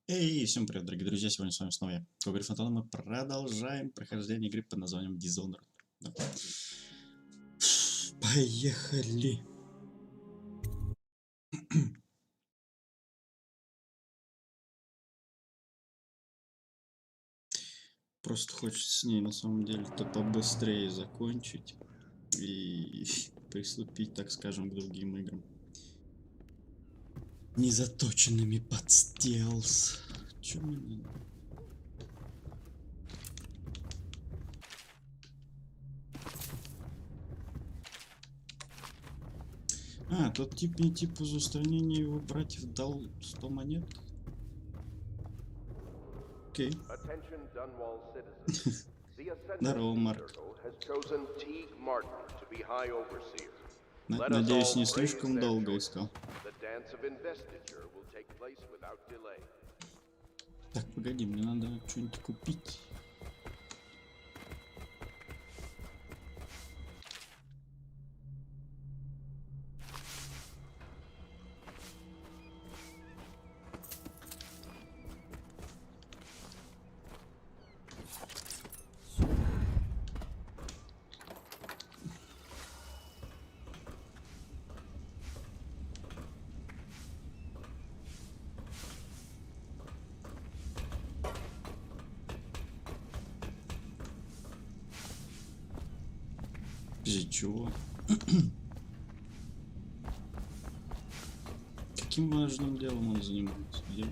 Эй, всем привет, дорогие друзья, сегодня с вами снова я, Когорь Фантон, мы продолжаем прохождение игры под названием Dishonored. Да. Поехали! Просто хочется с ней на самом деле-то побыстрее закончить и приступить, так скажем, к другим играм. Не заточенными под стелс. Чё мне надо? А, тот тип мне типа за устранение его братьев дал 100 монет. Окей. Здорово, Марк. Надеюсь, не слишком долго искал. Так, погоди, мне надо что-нибудь купить. Из-за чего? Каким важным делом он занимается? Где?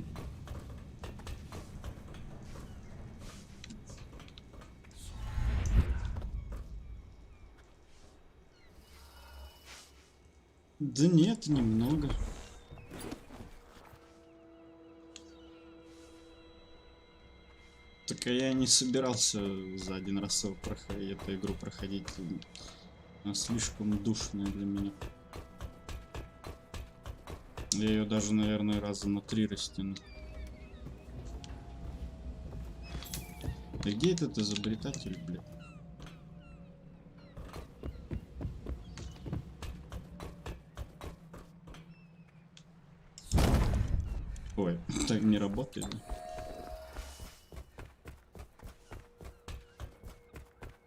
Да нет, немного. Так я не собирался за один раз эту игру проходить. Она слишком душная для меня. Я ее даже, наверное, раза на 3 растяну. Да где этот изобретатель, блядь? Ой, так не работает, да?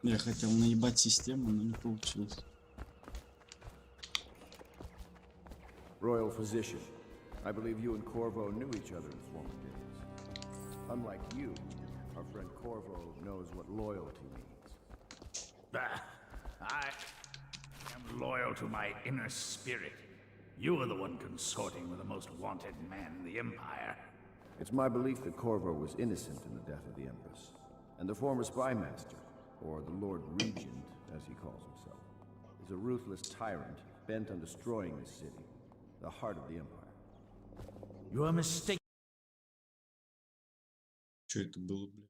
Я хотел наебать систему, но не получилось. Royal physician, I believe you and Corvo knew each other in former days. Unlike you, our friend Corvo knows what loyalty means. I am loyal to my inner spirit. You are the one consorting with the most wanted man in the Empire. It's my belief that Corvo was innocent in the death of the Empress, and the former spy master, or the Lord Regent, as he calls himself, is a ruthless tyrant bent on destroying this city, the heart of the Empire. You are mistaken. Что это было, блядь?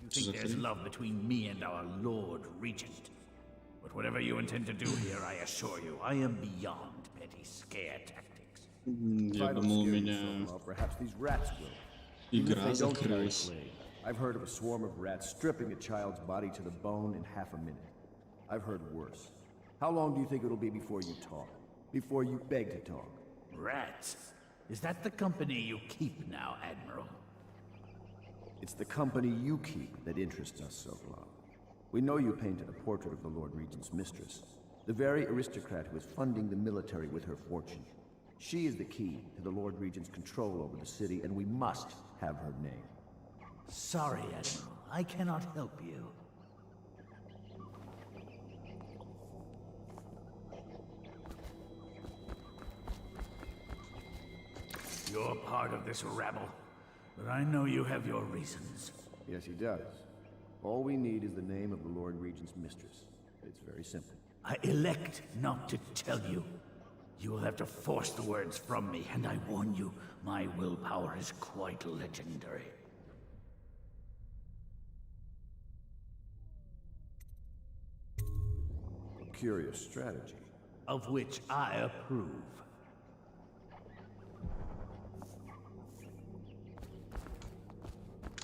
You think there's love between me and our Lord Regent. But whatever you intend to do here, I assure you, I am beyond petty scare tactics. Я думал, у меня Perhaps these rats will. игра закрылась. I've heard of a swarm of rats stripping a child's body to the bone in half a minute. I've heard worse. How long do you think it'll be before you talk? Before you beg to talk? Rats? Is that the company you keep now, Admiral? It's the company you keep that interests us so long. We know you painted a portrait of the Lord Regent's mistress, the very aristocrat who is funding the military with her fortune. She is the key to the Lord Regent's control over the city, and we must have her name. Sorry, Admiral. I cannot help you. You're part of this rabble, but I know you have your reasons. Yes, he does. All we need is the name of the Lord Regent's mistress. It's very simple. I elect not to tell you. You will have to force the words from me, and I warn you, my willpower is quite legendary. A curious strategy. Of which I approve.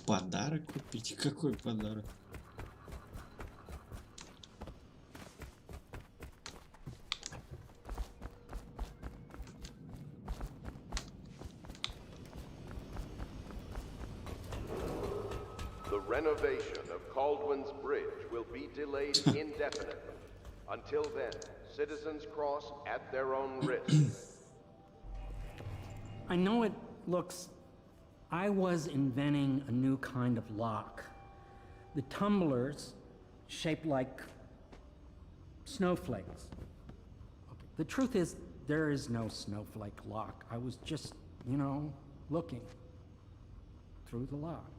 Подарок купить? Какой подарок? The renovation of Caldwell's Bridge will be delayed indefinitely. Until then, citizens cross at their own risk. I know it looks... I was inventing a new kind of lock. The tumblers, shaped like snowflakes. Okay. The truth is, there is no snowflake lock. I was just, you know, looking through the lock.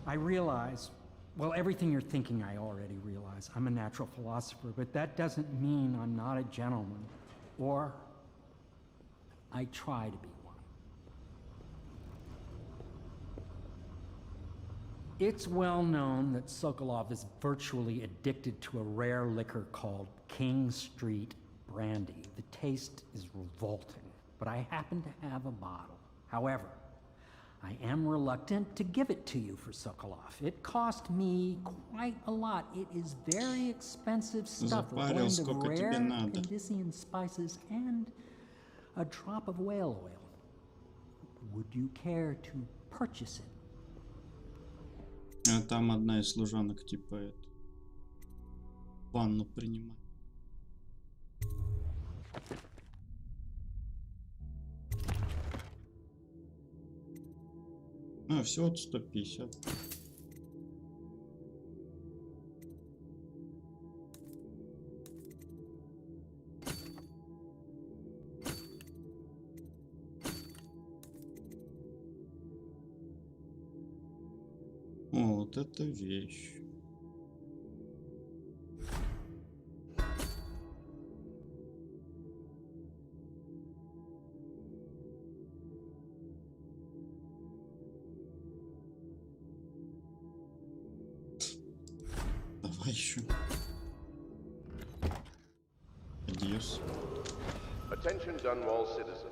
I realize, well, everything you're thinking I already realize. I'm a natural philosopher, but that doesn't mean I'm not a gentleman, or I try to be one. It's well known that Sokolov is virtually addicted to a rare liquor called King Street brandy. The taste is revolting, but I happen to have a bottle. However, I am reluctant to give it to you for Sokolov. It cost me quite a lot. It is very expensive stuff, a blend of rare Candicean spices and a drop of whale oil. Would you care to purchase it? А там одна из служанок типа это, ванну принимает. Ну, всего 150. О, вот это вещь. Давай еще. Адьос. Attention Dunwall citizens.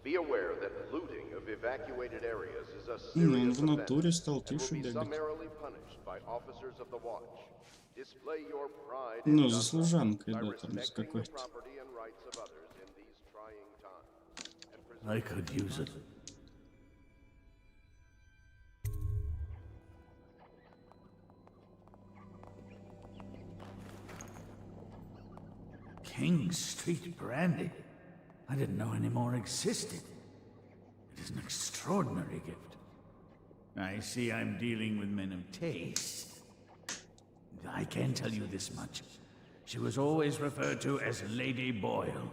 Be aware that looting of evacuated areas is a Ну, он serious в натуре offense стал and will тише be бегать. summarily punished by officers of the watch. Display your pride Ну, in за Dunwall служанкой, by да, там, за respecting the какой-то. property and rights of others in these trying times. And I could use it. King Street brandy? I didn't know any more existed. It is an extraordinary gift. I see I'm dealing with men of taste. I can tell you this much. She was always referred to as Lady Boyle.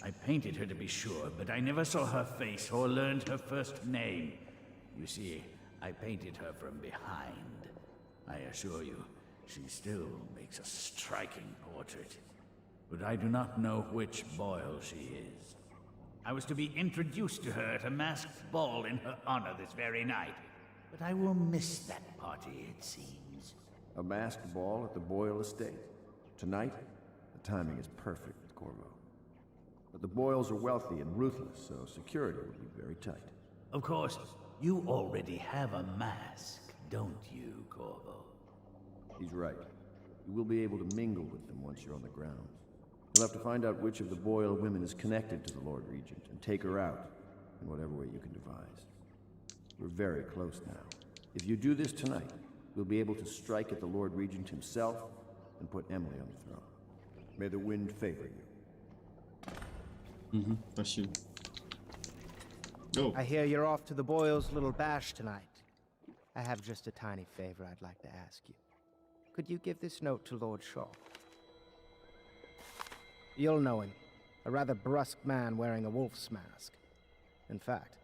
I painted her to be sure, but I never saw her face or learned her first name. You see, I painted her from behind. I assure you, she still makes a striking portrait. But I do not know which Boyle she is. I was to be introduced to her at a masked ball in her honor this very night. But I will miss that party, it seems. A masked ball at the Boyle estate. Tonight, the timing is perfect, Corvo. But the Boyles are wealthy and ruthless, so security will be very tight. Of course, you already have a mask, don't you, Corvo? He's right. You will be able to mingle with them once you're on the grounds. You'll have to find out which of the Boyle women is connected to the Lord Regent and take her out in whatever way you can devise. We're very close now. If you do this tonight, we'll be able to strike at the Lord Regent himself and put Emily on the throne. May the wind favor you. Спасибо. Oh, I hear you're off to the Boyles' little bash tonight. I have just a tiny favor I'd like to ask you. Could you give this note to Lord Shaw? You'll know him. A rather brusque man wearing a wolf's mask. In fact,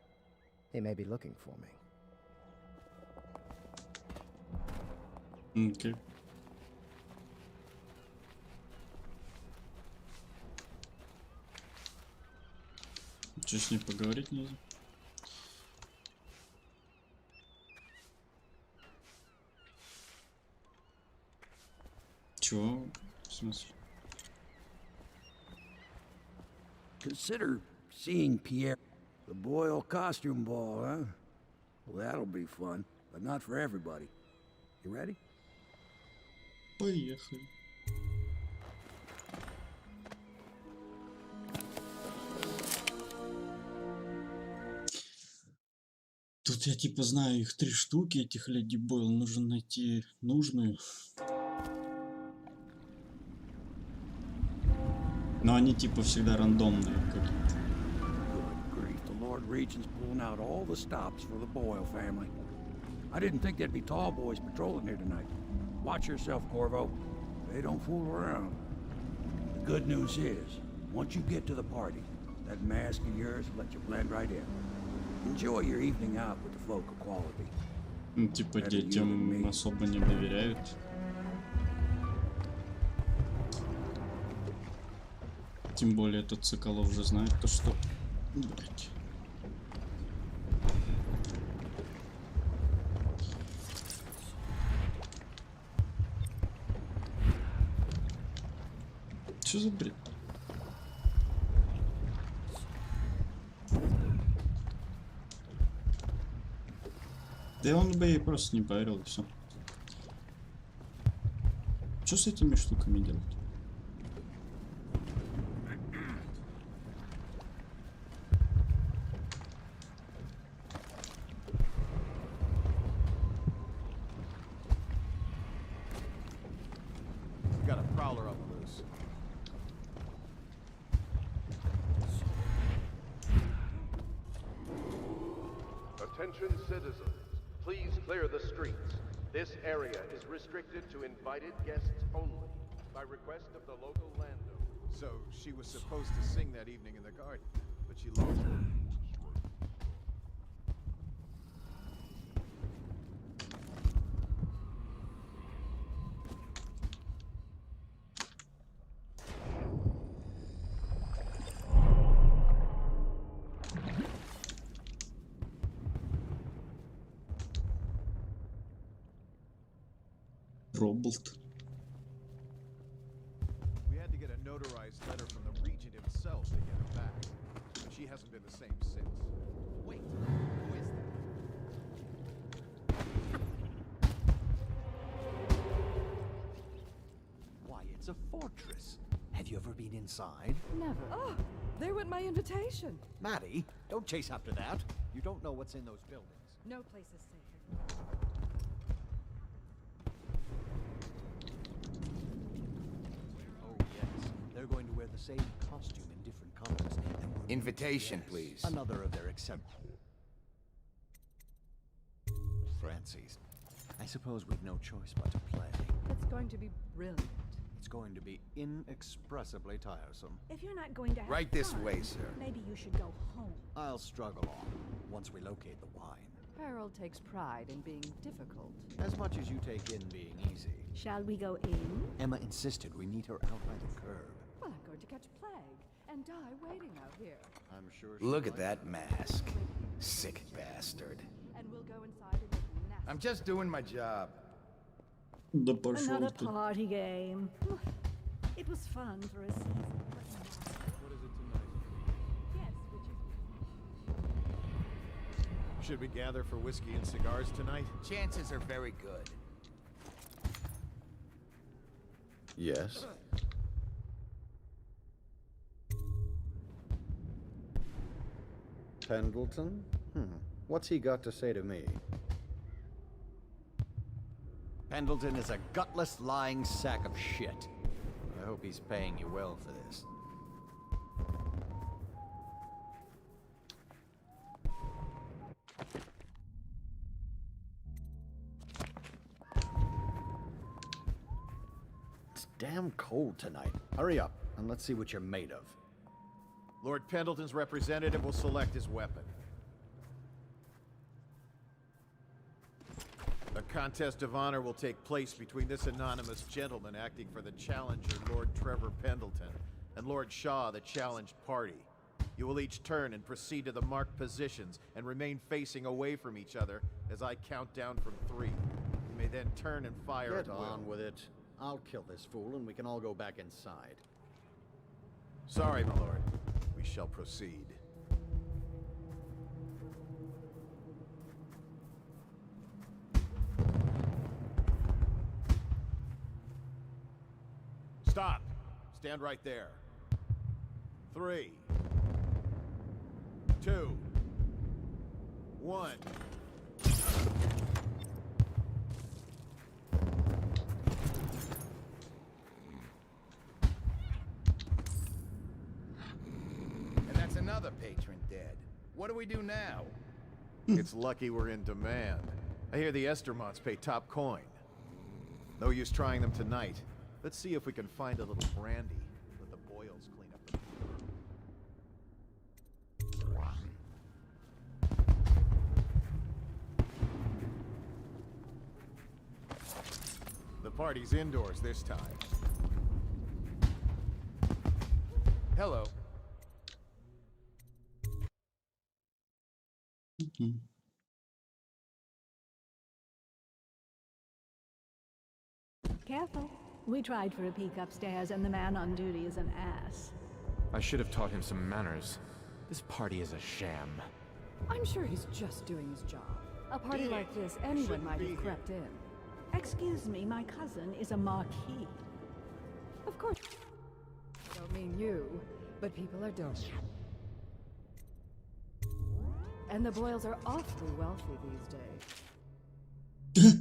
he may be looking for me. окей. Че с ней поговорить нельзя? Чего? В смысле? Consider seeing Pierre. The Boyle costume ball, huh? Well, that'll be fun, but not for everybody. You ready? Поехали. Тут я типа знаю их 3 штуки, этих Леди Бойл. Нужно найти нужную. Но они типа всегда рандомные какие-то. Good grief, the Lord Regent's pulling out all the stops for the Boyle family. I didn't think there'd be tall boys patrolling here tonight. Watch yourself, Corvo. They don't fool around. The good news is, once you get to the party, that mask of yours will let you blend right in. Enjoy your evening out with the folk of quality. Ну, типа детям особо не доверяют. Тем более этот Соколов уже знает то, что... Блять. Что за бред? Да он бы ей просто не поверил, и все. Что с этими штуками делать? Got a prowler up loose. Attention citizens, please clear the streets. This area is restricted to invited guests only, by request of the local landowner. So she was supposed to sing that evening in the garden, but she lost her. Роболт. We had to get a notarized letter from the regent himself to get her back. But she hasn't been the same since. Wait, who is that? Why, it's a fortress. Have you ever been inside? Never. Oh, there went my invitation. Maddie, don't chase after that. You don't know what's in those buildings. No place is safe. Oh, yes. They're going to wear the same costume in different colors. And we're- Invitation, Yes. please. Another of their Francis, I suppose we've no choice but to play. It's going to be brilliant. It's going to be inexpressibly tiresome. If you're not going to have Right this fun, way, sir. maybe you should go home. I'll struggle on once we locate the wine. Harold takes pride in being difficult. As much as you take in being easy. Shall we go in? Emma insisted we meet her out by the curb. Well, I'm going to catch plague and die waiting out here. I'm sure. Look at that mask. Sick bastard. And we'll go inside and make nasty. I'm just doing my job. Да пошел Another ты. party game. It was fun for a season. What is it tonight? Yes, which is Should we gather for whiskey and cigars tonight? Chances are very good. Yes. Pendleton? What's he got to say to me? Pendleton is a gutless, lying sack of shit. I hope he's paying you well for this. It's damn cold tonight. Hurry up, and let's see what you're made of. Lord Pendleton's representative will select his weapon. A contest of honor will take place between this anonymous gentleman acting for the challenger, Lord Trevor Pendleton, and Lord Shaw, the challenged party. You will each turn and proceed to the marked positions and remain facing away from each other as I count down from 3. You may then turn and fire Get at will. on with it. I'll kill this fool, and we can all go back inside. Sorry, my lord. We shall proceed. Stop. Stand right there. 3, 2, 1. another patron dead. What do we do now? It's lucky we're in demand. I hear the Estermonts pay top coin. No use trying them tonight. Let's see if we can find a little brandy. Let the boils clean up the The party's indoors this time. Hello. Careful. We tried for a peek upstairs, and the man on duty is an ass. I should have taught him some manners. This party is a sham. I'm sure he's just doing his job. A party like this, anyone might have crept in. Excuse me, my cousin is a marquis. Of course. Don't mean you, but people are dumb. And the Boyles are awfully wealthy these days.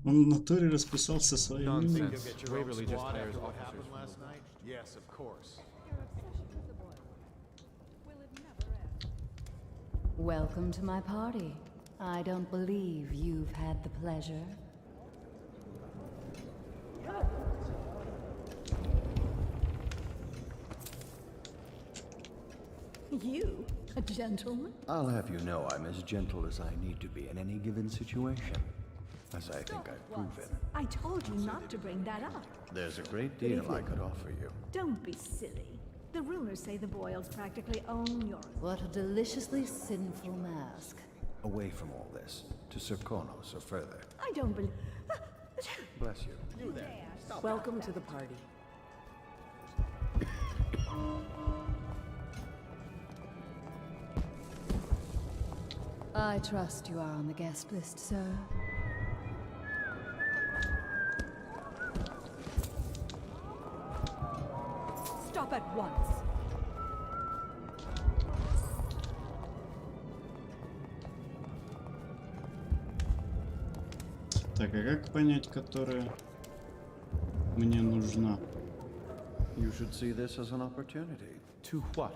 Он в натуре расписался своим именем. Nonsense. Waverly just hires What officers happened from last night? Yes, of course. Your obsession with the Boyles. Will it never end? Welcome to my party. I don't believe you've had the pleasure. You? A gentleman? I'll have you know I'm as gentle as I need to be in any given situation. As I think I've proven. I told you not to bring that up. There's a great deal I could offer you. Don't be silly. The rumors say the Boyles practically own your... What a deliciously sinful mask. Away from all this, to Serkonos or further. I don't believe... Bless you. You there. Stop. Welcome to the party. I trust you are on the guest list, sir. Stop at once. Так, а как понять, которая мне нужна? You should see this as an opportunity. To what?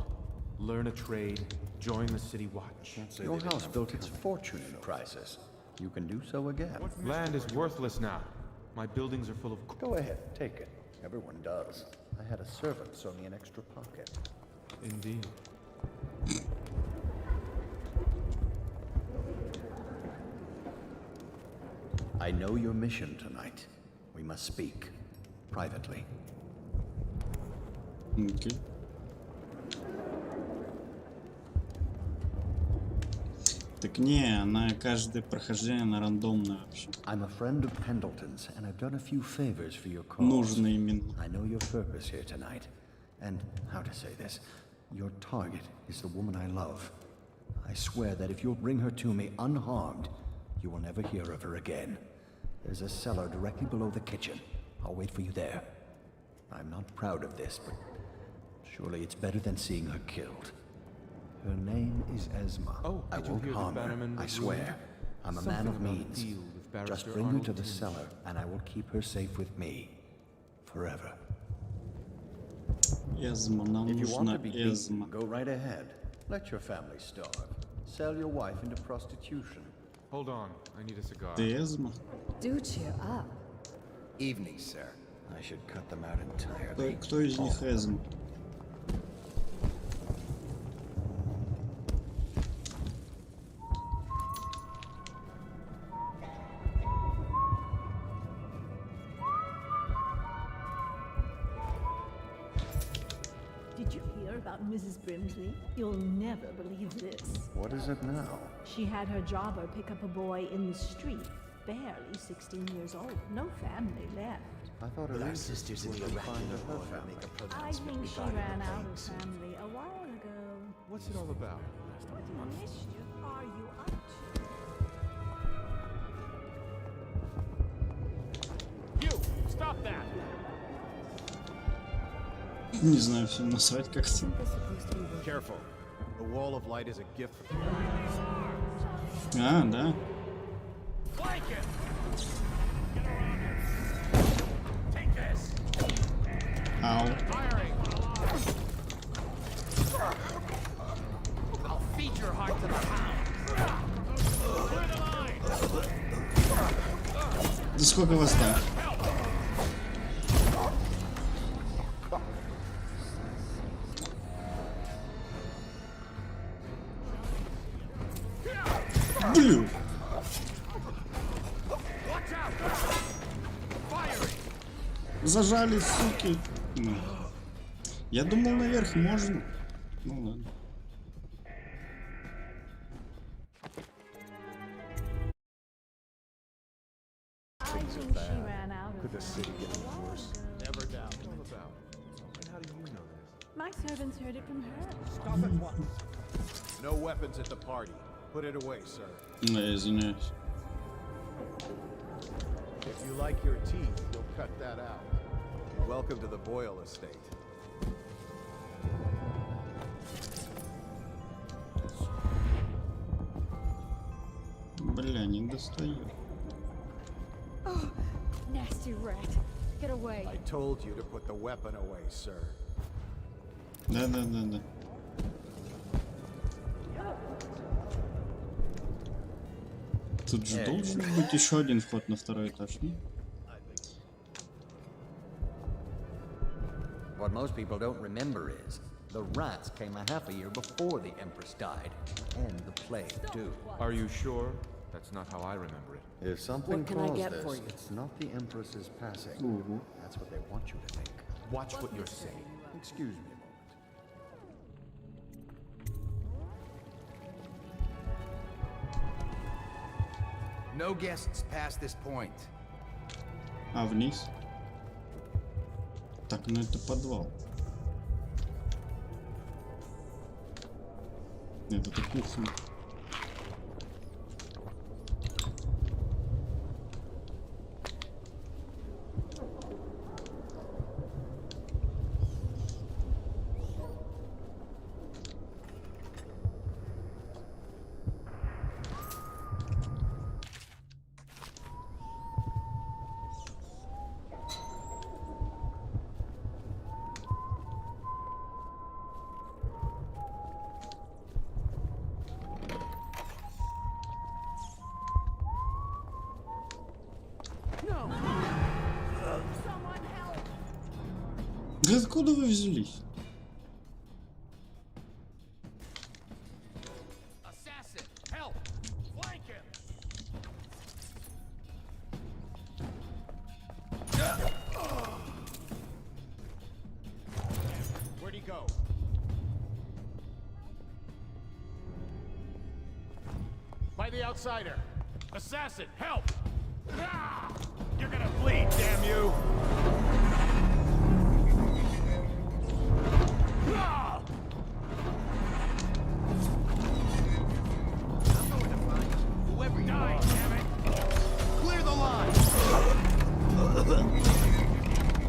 Learn a trade, join the city watch. Your house built its fortune in crisis. You can do so again. Land is worthless now. My buildings are full of... Go ahead, take it. Everyone does. I had a servant sew me an extra pocket. Indeed. I know your mission tonight. We must speak. Privately. Окей. Так не, на каждое прохождение на рандомное вообще. I'm a friend of Pendleton's, and I've done a few favors for your cause. Нужно именно. I know your purpose here tonight. And how to say this? Your target is the woman I love. I swear that if you'll bring her to me unharmed, you will never hear of her again. There's a cellar directly below the kitchen. I'll wait for you there. I'm not proud of this, but surely it's better than seeing her killed. Her name is Esma. Oh, I did you won't hear that harm her, Bannerman I was swear. ruined? I'm a man Something of about a means. deal with Just Barrister bring her Arnold to the Timms. cellar, and I will keep her safe with me. Forever. Эзма, нам If you want нужна to be Эзма. beaten, go right ahead. Let your family starve. Sell your wife into prostitution. Hold on, I need a cigar. Ты Эзма? Do cheer up. Evening, sir. I should cut them out entirely. Кто из них Эзма? Did you hear about Mrs. Brimsley? You'll never believe this. What is it now? She had her jobber pick up a boy in the street, barely 16 years old. No family left. I thought With her our sisters in the Iraqi war, we make a I pronouncement think she regarding ran the out of claims. family a while ago. What's it all about? What mischief are you up to? You! Stop that! Не знаю, все назвать как-то. Careful. The wall of light is a gift from А, да. Flank it! Get around it! Take this! Ау. Firing! Да сколько вас там? Блин! Зажали, суки. Я думал, наверх можно. Ну ладно. Could the city get worse? Never doubt. And how do you know this? My servants heard it from her. Stop at once. No weapons at the party. Put it away, sir. Да, извиняюсь. If you like your teeth, you'll cut that out. Welcome to the Boyle estate. Бля, не достаю. Oh, nasty rat. Get away. I told you to put the weapon away, sir. Да. Тут же должен быть еще один вход на второй этаж, не? What most people don't remember is the rats came a half a year before the Empress died, and the plague too. Are you sure? That's not how I remember it. If something What can I caused get this, for you? it's not the Empress's passing. That's what they want you to think. Watch what you're saying. Excuse me a moment. No guests past this point. А, вниз? Так, ну это подвал. Нет, это кухня. Да откуда вы взялись? Where'd he go? By the outsider. Assassin, help! Ah! You're gonna bleed, damn you! Ah! I'm going to find whoever you are. Damn it! Clear the line!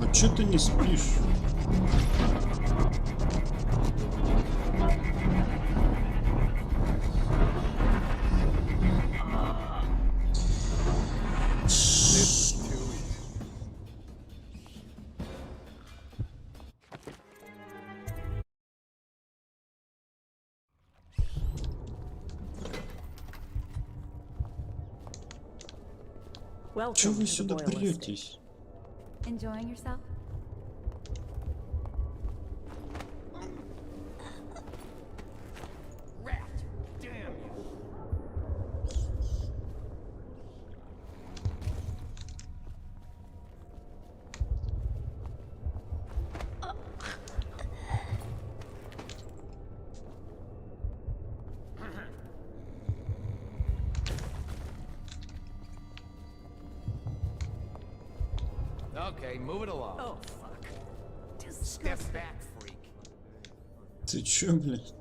А чё ты не спишь? Чё вы сюда претесь? Enjoying yourself? Rat! Damn you! Okay, move it along. Oh, fuck. Step back, freak. Ты чё, блядь?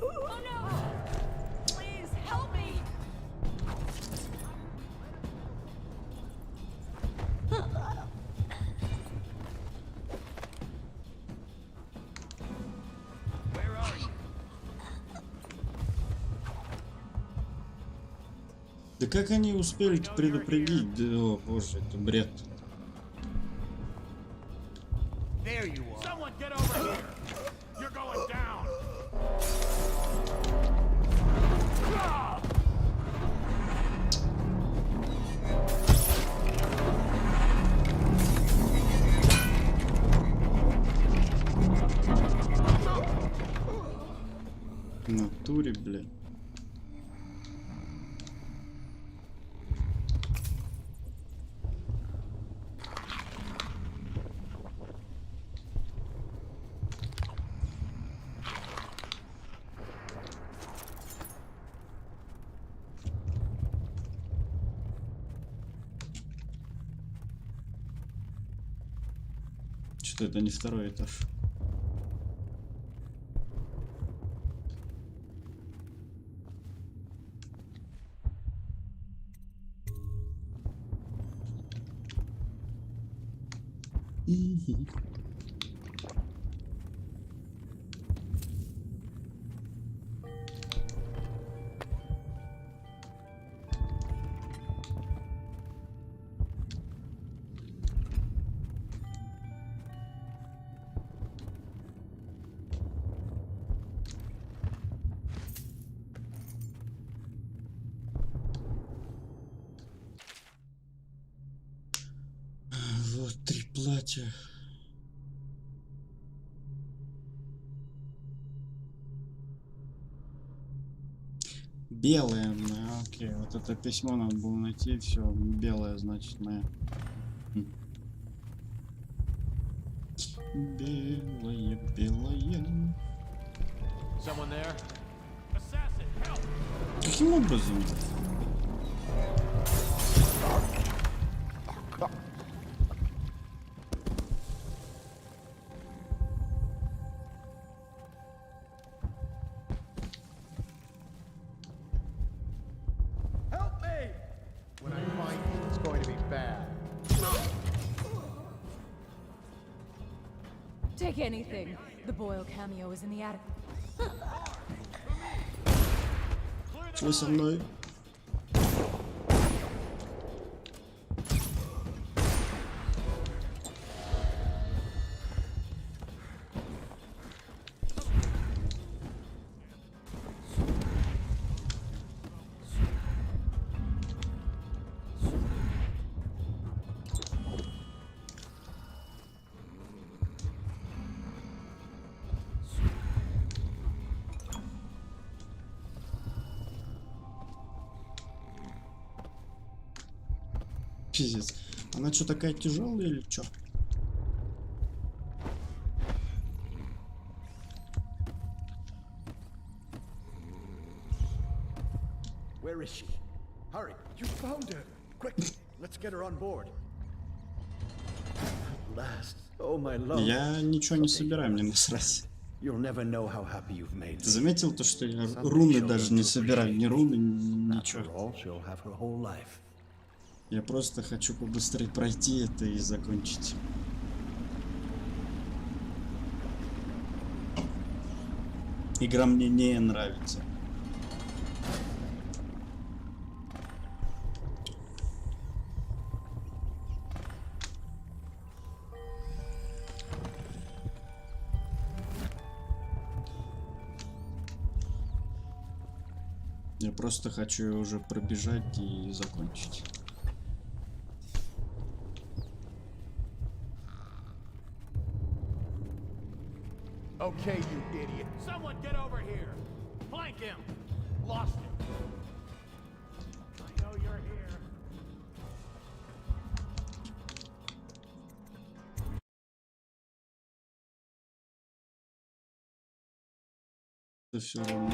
Oh no! Please help me! Where are you? Да как они успели предупредить? Да, о боже, это бред. There you are. Someone get over here. You're going down. В натуре, блядь. Что это не второй этаж? Вот 3 платья. Белое, окей, вот это письмо надо было найти, все, белое, значит, моя. Белое, белое. Каким образом? Take anything. The Boyle cameo is in the attic. Вы со мной? Пиздец. Она что, такая тяжелая или что? Where is she? Hurry! You found her! Quickly, let's get her on board. At last, oh my love. Я ничего не собираю, мне насрать. You'll never know how happy you've made. Ты заметил то, что я руны даже не собираю, ни руны, ничего. Я просто хочу побыстрее пройти это и закончить. Игра мне не нравится. Я просто хочу ее уже пробежать и закончить. Okay, you idiot. Someone get over here. Flank him. Lost him. I know you're here. Это все равно.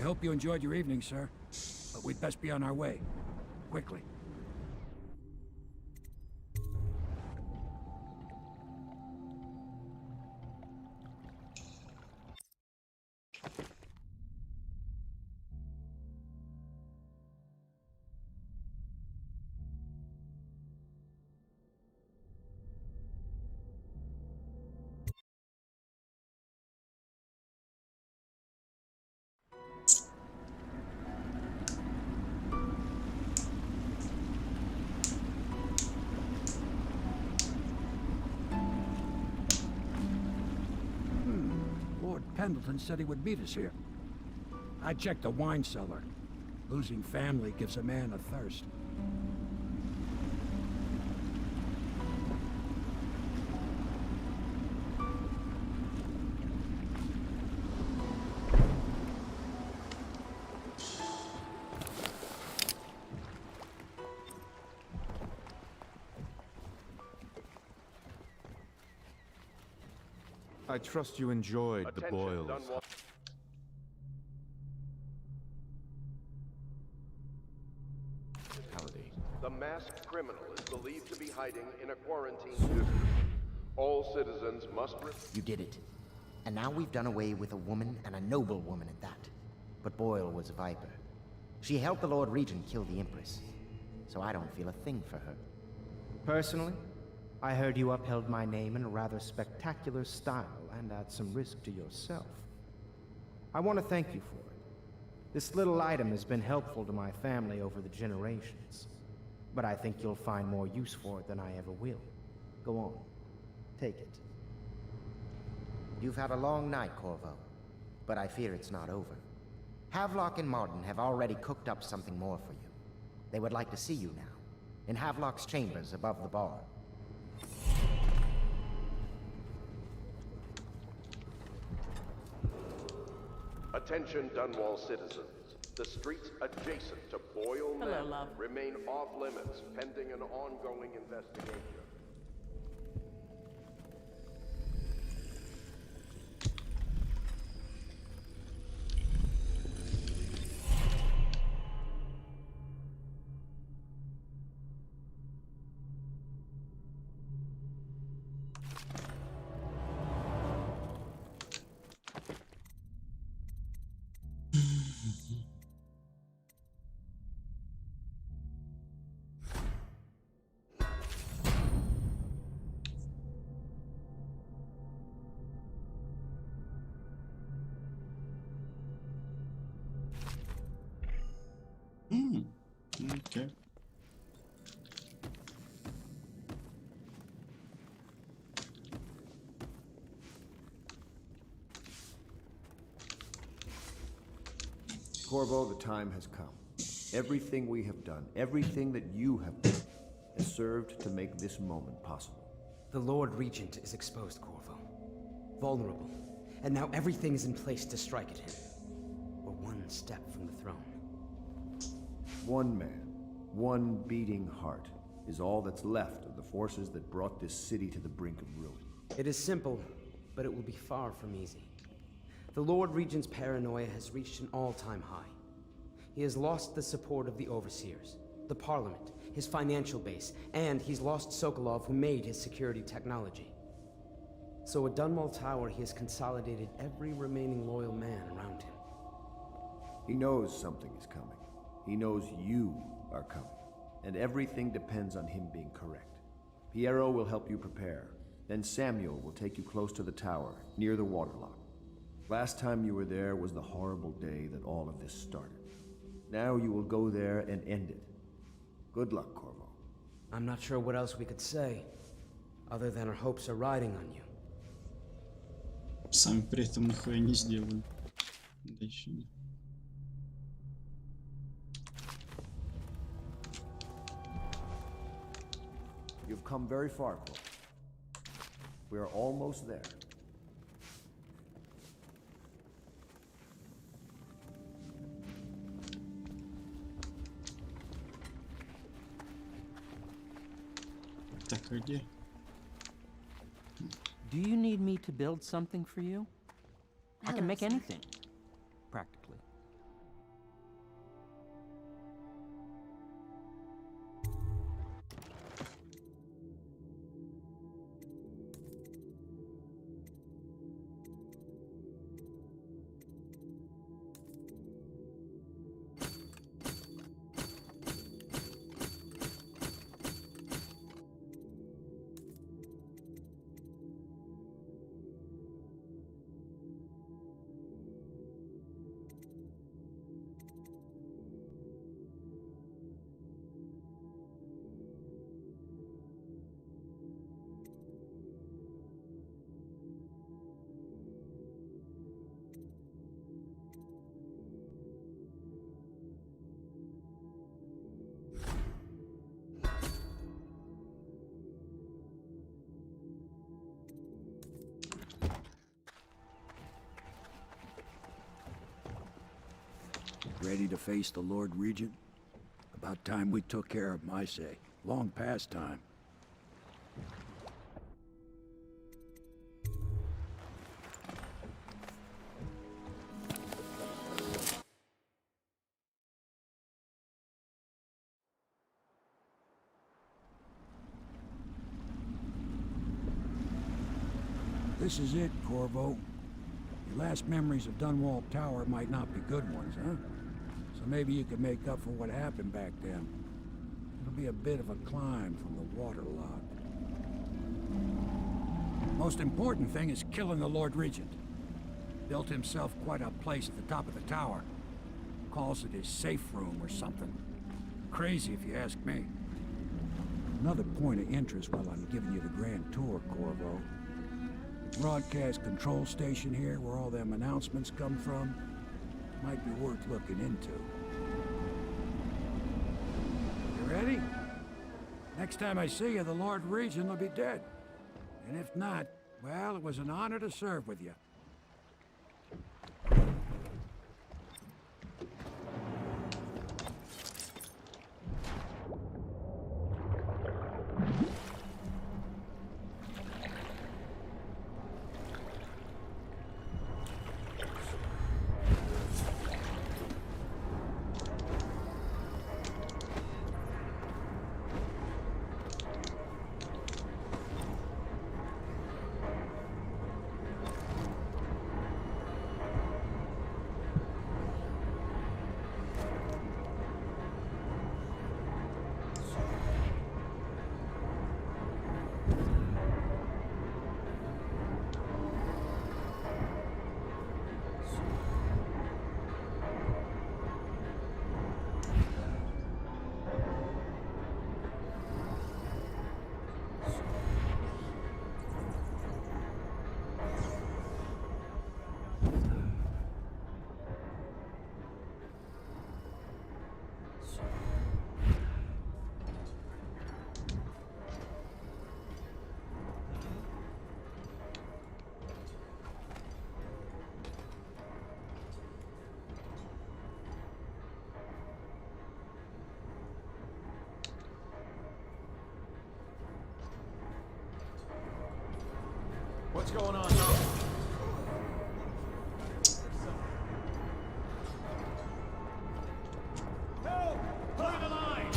I hope you enjoyed your evening, sir. But we'd best be on our way. Quickly. Lord Pendleton said he would meet us here. I checked the wine cellar. Losing family gives a man a thirst. I trust you enjoyed the Attention, boils. Dunwall. The masked criminal is believed to be hiding in a quarantine district. All citizens must... You did it. And now we've done away with a woman, and a noble woman at that. But Boyle was a viper. She helped the Lord Regent kill the Empress. So I don't feel a thing for her. Personally, I heard you upheld my name in a rather spectacular style and at some risk to yourself. I want to thank you for it. This little item has been helpful to my family over the generations. But I think you'll find more use for it than I ever will. Go on. Take it. You've had a long night, Corvo. But I fear it's not over. Havelock and Martin have already cooked up something more for you. They would like to see you now, in Havelock's chambers above the bar. Attention, Dunwall citizens. The streets adjacent to Boyle Manor remain off limits pending an ongoing investigation. Okay. Corvo, the time has come. Everything we have done, everything that you have done, has served to make this moment possible. The Lord Regent is exposed, Corvo. Vulnerable. And now everything is in place to strike at him. We're one step from the throne. One man, one beating heart, is all that's left of the forces that brought this city to the brink of ruin. It is simple, but it will be far from easy. The Lord Regent's paranoia has reached an all-time high. He has lost the support of the Overseers, the Parliament, his financial base, and he's lost Sokolov, who made his security technology. So at Dunwall Tower, he has consolidated every remaining loyal man around him. He knows something is coming. He knows you are coming. And everything depends on him being correct. Piero will help you prepare. Then Samuel will take you close to the tower, near the waterlock. Last time you were there was the horrible day that all of this started. Now you will go there and end it. Good luck, Corvo. I'm not sure what else we could say, other than our hopes are riding on you. Сами при этом нихуя не сделали. Да еще нет. You've come very far, Corvo. We are almost there. Так, а где? Do you need me to build something for you? I can make anything, practically. Ready to face the Lord Regent? About time we took care of him, I say. Long past time. This is it, Corvo. Your last memories of Dunwall Tower might not be good ones, huh? So maybe you could make up for what happened back then. It'll be a bit of a climb from the waterlogged. Most important thing is killing the Lord Regent. Built himself quite a place at the top of the tower. Calls it his safe room or something. Crazy if you ask me. Another point of interest while I'm giving you the grand tour, Corvo. The broadcast control station here, where all them announcements come from, might be worth looking into. You ready? Next time I see you, the Lord Regent will be dead. And if not, well, it was an honor to serve with you. What's going on? Help! Play the line!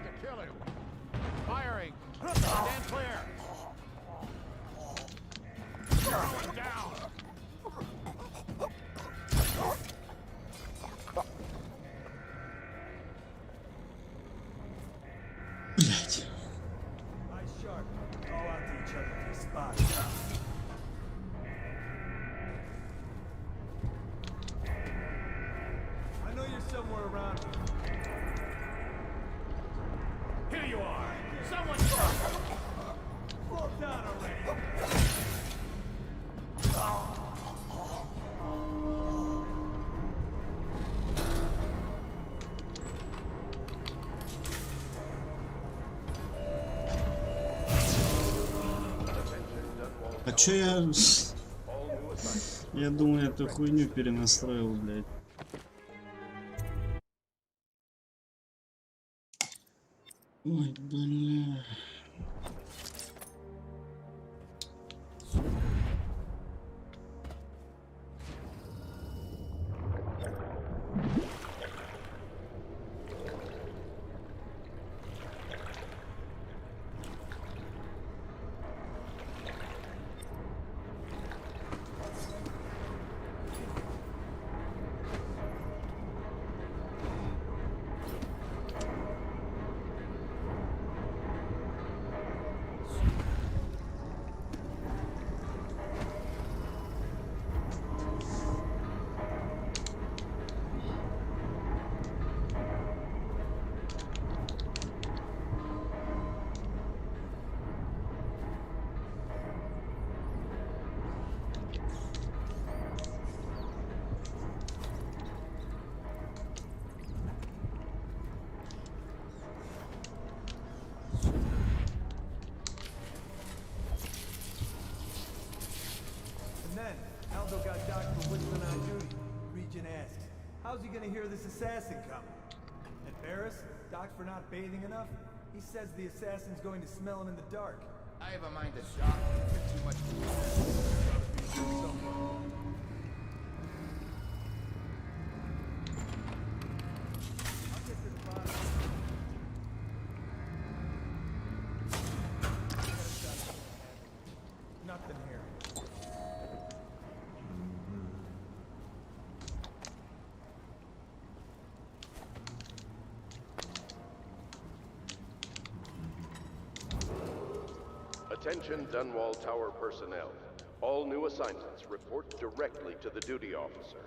To kill him. Firing. Stand clear. Going down. Блять. I know you're somewhere around here. Here you are! Someone fall down already! А чё я... Я думаю, эту хуйню перенастроил, блядь. Ой, бля. then, Aldo got docked for whistling on duty. Regent asks, how's he gonna hear this assassin coming? At Barris, docked for not bathing enough? He says the assassin's going to smell him in the dark. I have a mind to dock. Too much. Nothing here. Attention Dunwall Tower personnel. All new assignments report directly to the duty officer.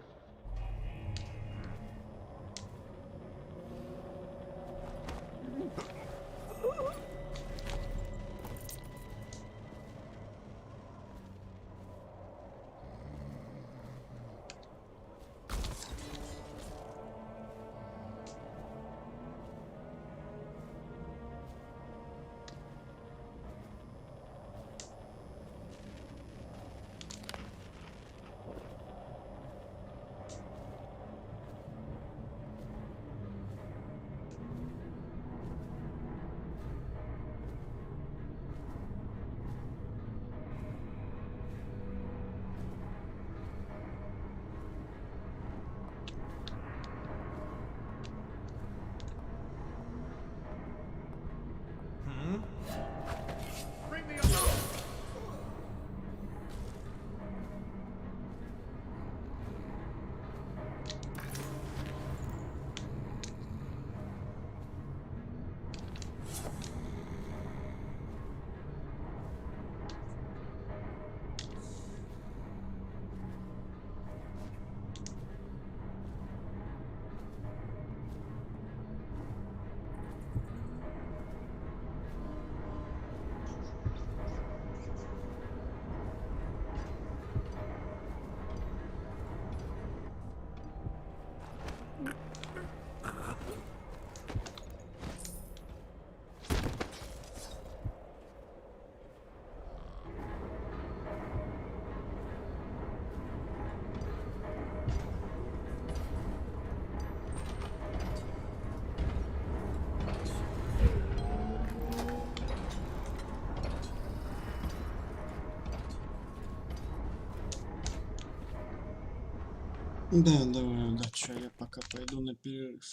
Bring me a Да, давай, удачи, я пока пойду на перерыв.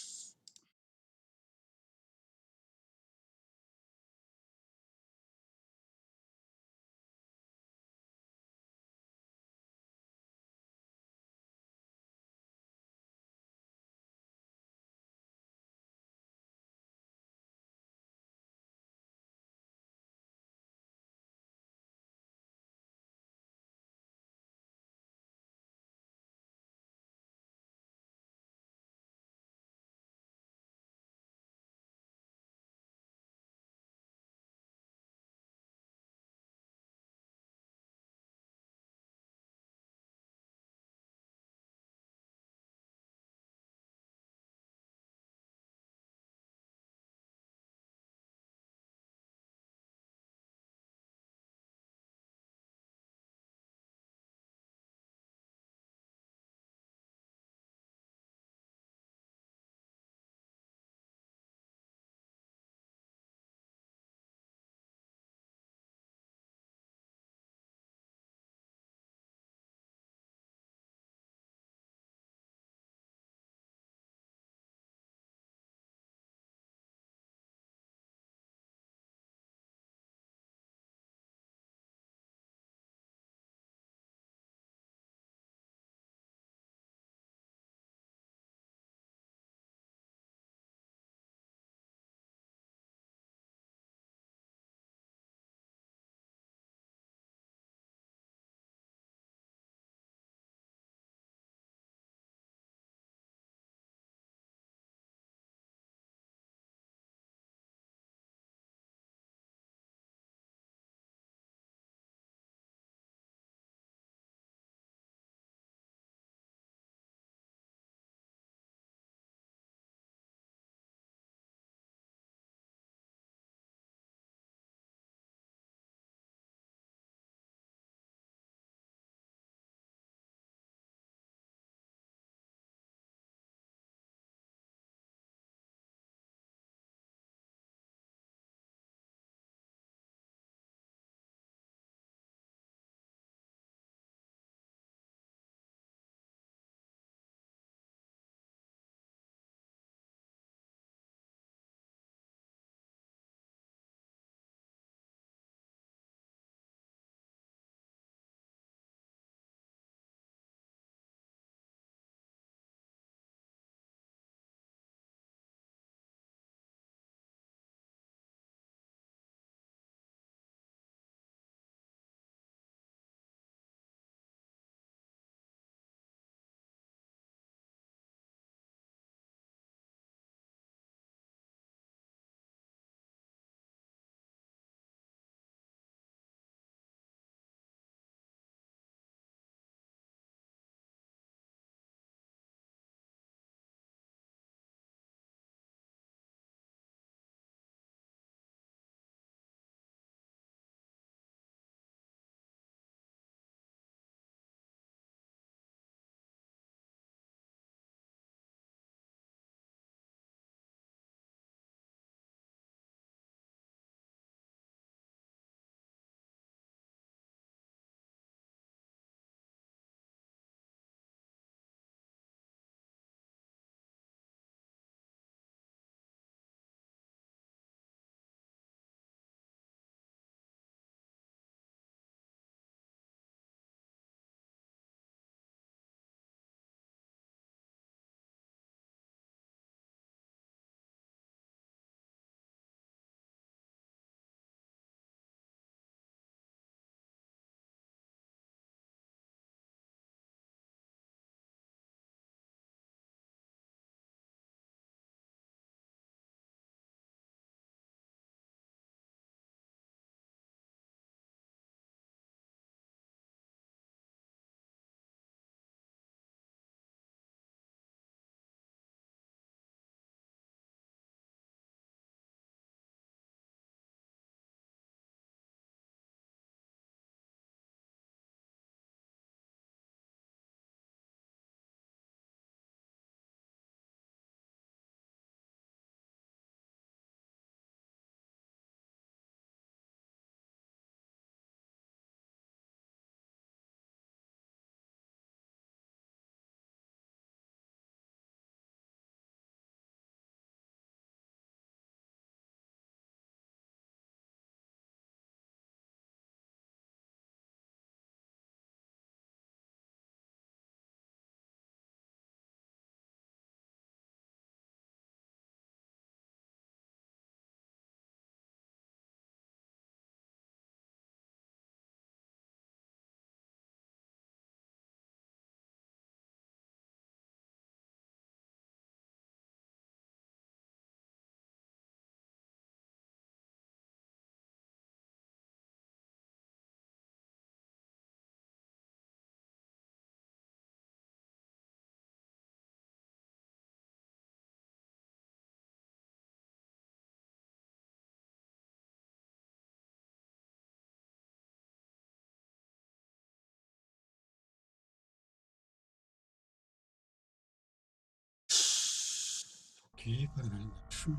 Окей, погнали дальше.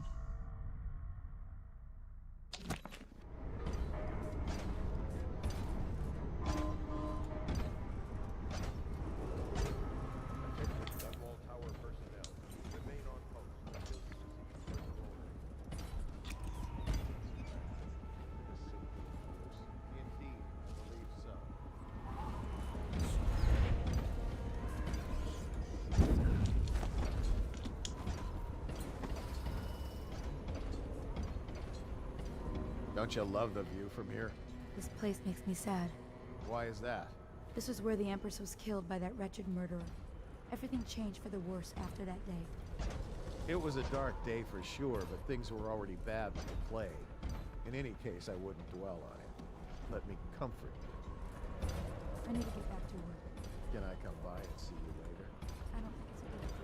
Don't you love the view from here? This place makes me sad. Why is that? This was where the Empress was killed by that wretched murderer. Everything changed for the worse after that day. It was a dark day for sure, but things were already bad with the plague. In any case, I wouldn't dwell on it. Let me comfort you. I need to get back to work. Can I come by and see you later? I don't think it's a good idea.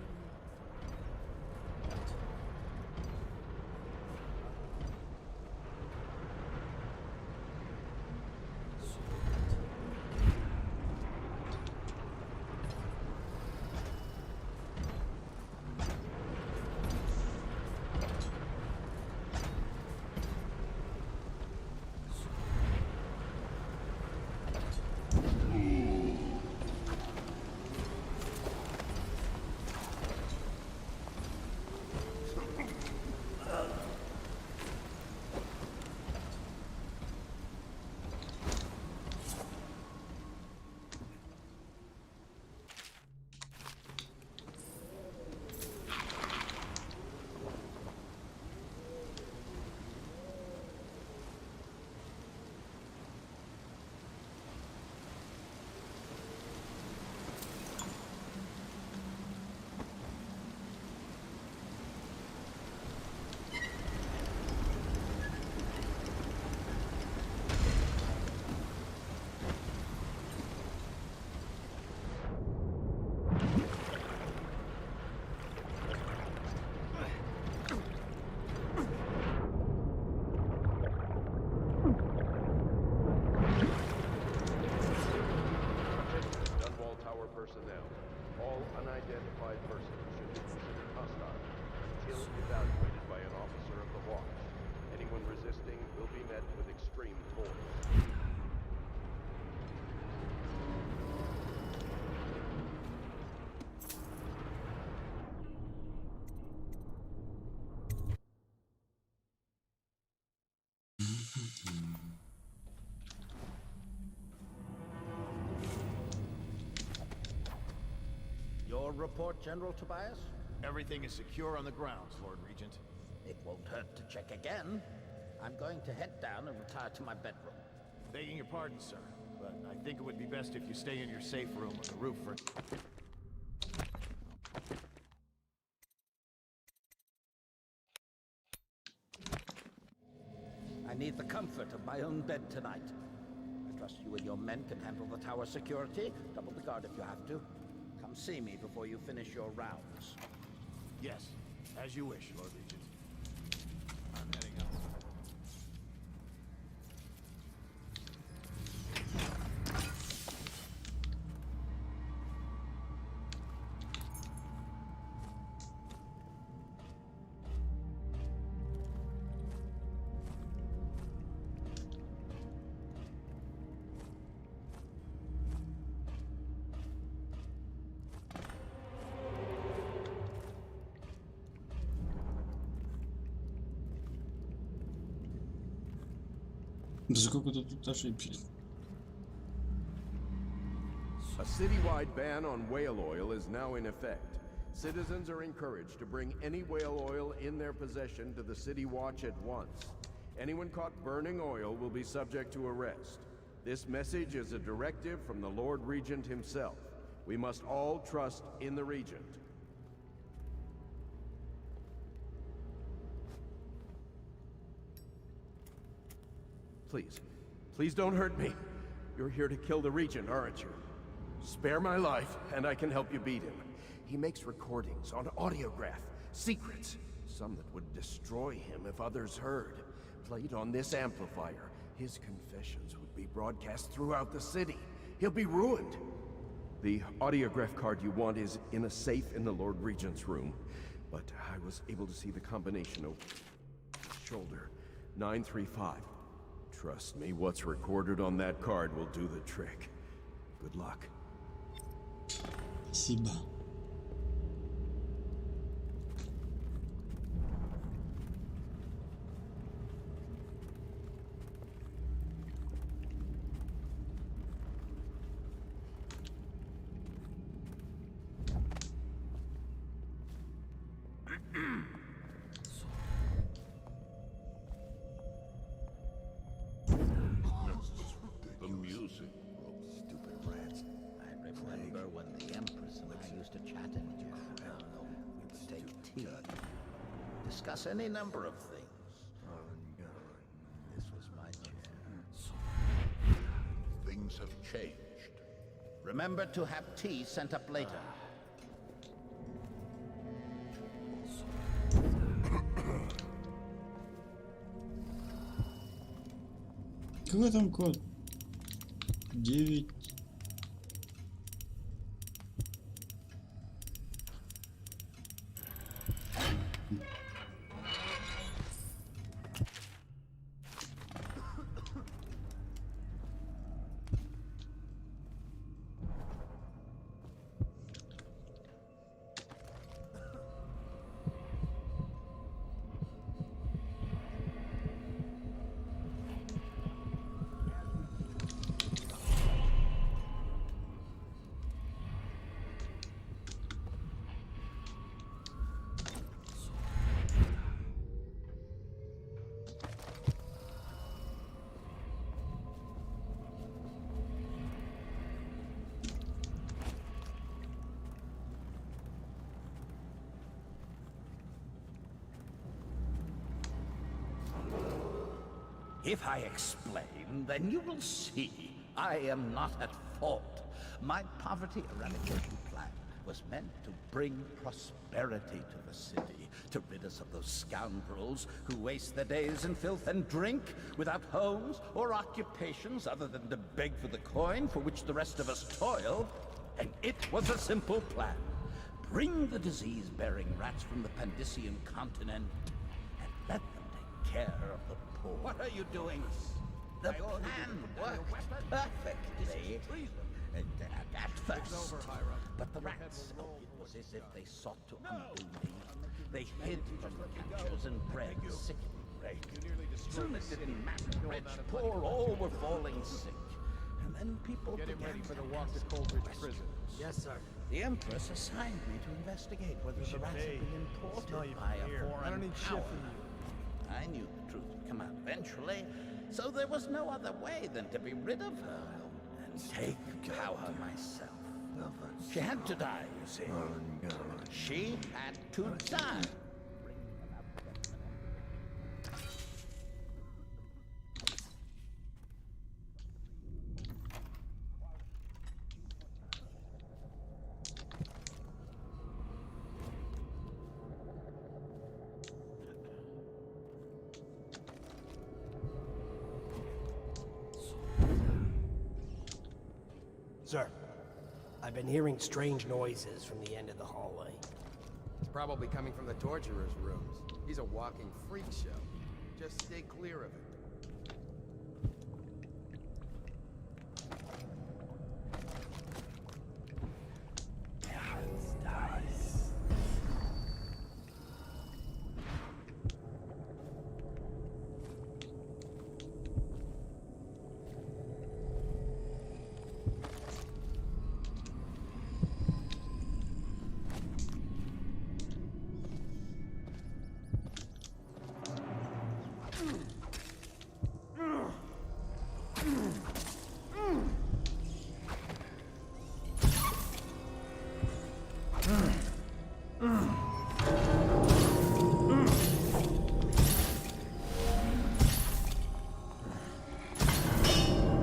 Personnel. All unidentified persons should be considered hostile until evaluated by an officer of the watch. Anyone resisting will be met with extreme force. Your report, General Tobias? Everything is secure on the grounds, Lord Regent. It won't hurt to check again. I'm going to head down and retire to my bedroom. Begging your pardon, sir, but I think it would be best if you stay in your safe room on the roof for... I need the comfort of my own bed tonight. I trust you and your men can handle the tower security. Double the guard if you have to. Come see me before you finish your rounds. Yes, as you wish, Lord Regent. I'm heading out. За сколько-то тут ошибки. A citywide ban on whale oil is now in effect. Citizens are encouraged to bring any whale oil in their possession to the City Watch at once. Anyone caught burning oil will be subject to arrest. This message is a directive from the Lord Regent himself. We must all trust in the Regent. Please don't hurt me. You're here to kill the Regent, aren't you? Spare my life, and I can help you beat him. He makes recordings on audiograph, secrets, some that would destroy him if others heard. Played on this amplifier, his confessions would be broadcast throughout the city. He'll be ruined. The audiograph card you want is in a safe in the Lord Regent's room. but I was able to see the combination of shoulder 935. Trust me, what's recorded on that card will do the trick. Good luck. Спасибо. The music. Stupid rats. I remember when the Empress and I used to chat in here. We would take tea. Discuss any number of things. This was my chair. Things have changed. Remember to have tea sent up later. Какой там код? 9. If I explain, then you will see I am not at fault. My poverty eradication plan was meant to bring prosperity to the city, to rid us of those scoundrels who waste their days in filth and drink, without homes or occupations other than to beg for the coin for which the rest of us toil. And it was a simple plan. Bring the disease-bearing rats from the Pandician continent and let them take care of the poor. What are you doing? The plan worked perfectly. At first. But the rats, it was as if they sought to undo me. They hid from the captures and bred sickening rage. Soon it didn't matter. Rich, poor, all were falling sick. And then people began ready for the walk to Coldridge Prison. Yes, sir. The Empress assigned me to investigate whether the rats had been imported by a foreign power. I knew the truth would come out eventually, so there was no other way than to be rid of her and take power myself. She had to die, you see. She had to die. Sir, I've been hearing strange noises from the end of the hallway. It's probably coming from the torturer's rooms. He's a walking freak show. Just stay clear of it.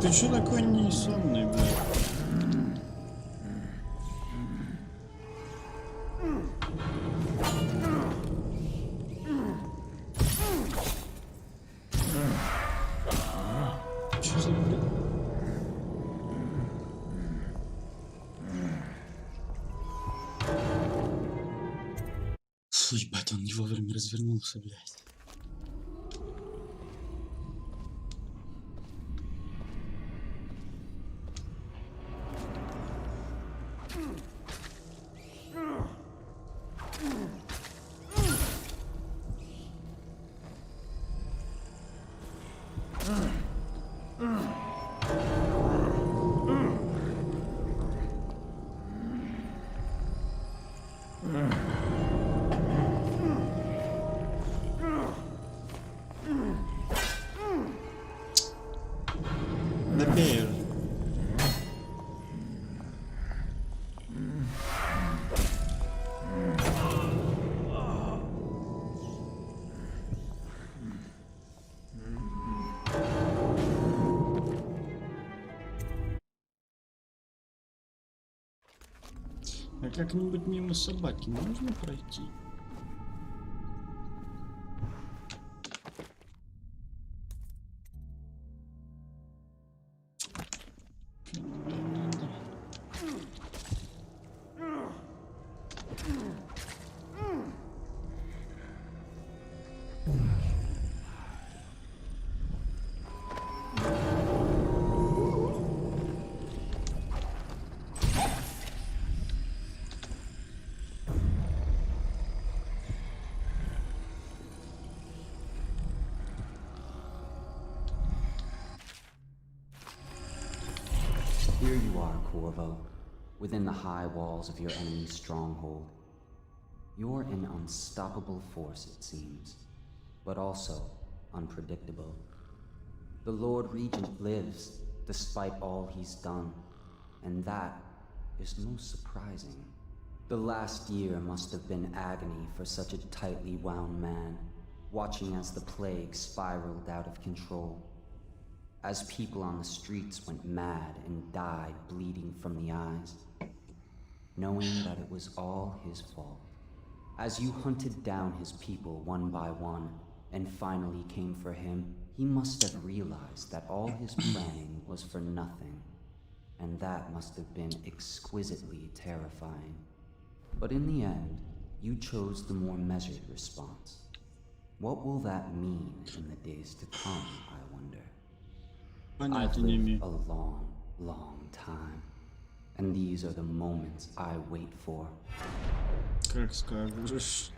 Ты что такой несонный, блядь? Что за бред? Фу, ебать, он не вовремя развернулся, блядь. Добей. А как-нибудь мимо собаки можно пройти? Here you are, Corvo, within the high walls of your enemy's stronghold. You're an unstoppable force, it seems, but also unpredictable. The Lord Regent lives, despite all he's done, and that is most surprising. The last year must have been agony for such a tightly wound man, watching as the plague spiraled out of control. As people on the streets went mad and died bleeding from the eyes, knowing that it was all his fault. As you hunted down his people one by one, and finally came for him, he must have realized that all his planning was for nothing, and that must have been exquisitely terrifying. But in the end, you chose the more measured response. What will that mean in the days to come, I wonder? I've lived a long, long time, and these are the moments I wait for. Как скажешь.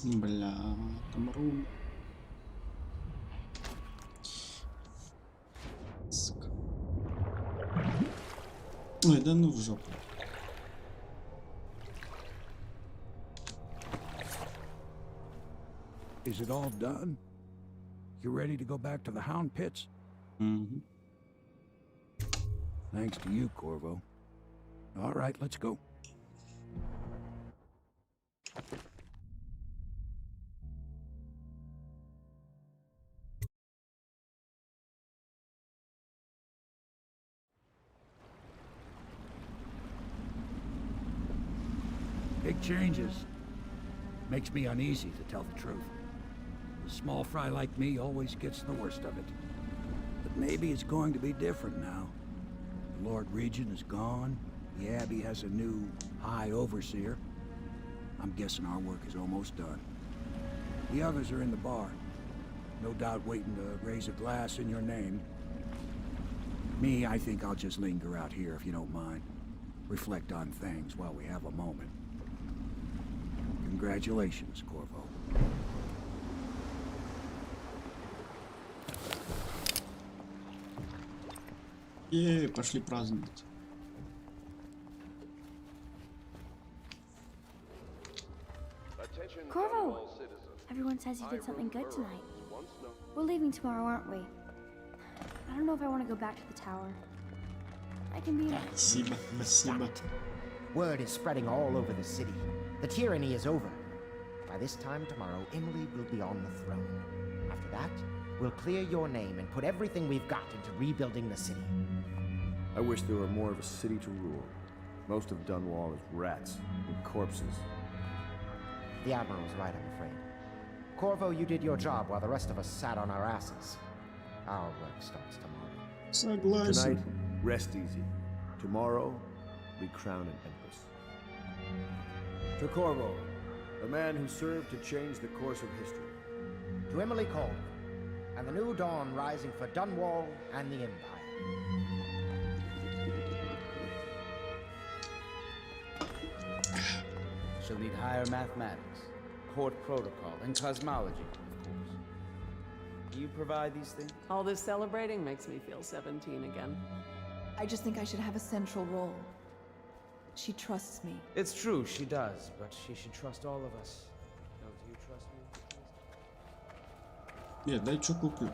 Бля, там рун. Сука. Ой, да ну в жопу. Is it all done? You ready to go back to the Hound Pits? Mm-hmm. Thanks to you, Corvo. All right, let's go. Big changes. Makes me uneasy, to tell the truth. A small fry like me always gets the worst of it. But maybe it's going to be different now. The Lord Regent is gone. The Abbey has a new High Overseer. I'm guessing our work is almost done. The others are in the bar. No doubt waiting to raise a glass in your name. Me, I think I'll just linger out here if you don't mind. Reflect on things while we have a moment. Congratulations, Corvo. Пошли праздновать. Corvo! Everyone says you did something good tonight. We're leaving tomorrow, aren't we? I don't know if I want to go back to the tower. I can be... Спасибо, спасибо. Word is spreading all over the city. The tyranny is over. By this time tomorrow, Emily will be on the throne. After that, we'll clear your name and put everything we've got into rebuilding the city. I wish there were more of a city to rule. Most of Dunwall is rats and corpses. The Admiral's right, I'm afraid. Corvo, you did your job while the rest of us sat on our asses. Our work starts tomorrow. Согласен. Tonight, rest easy. Tomorrow, we crown an empress. To Corvo, the man who served to change the course of history. To Emily Colm, and the new dawn rising for Dunwall and the Empire. She'll need higher mathematics, court protocol, and cosmology, of course. Do you provide these things? All this celebrating makes me feel 17 again. I just think I should have a central role. She trusts me. It's true, she does, but she should trust all of us. Don't you trust me? Дай что куплю.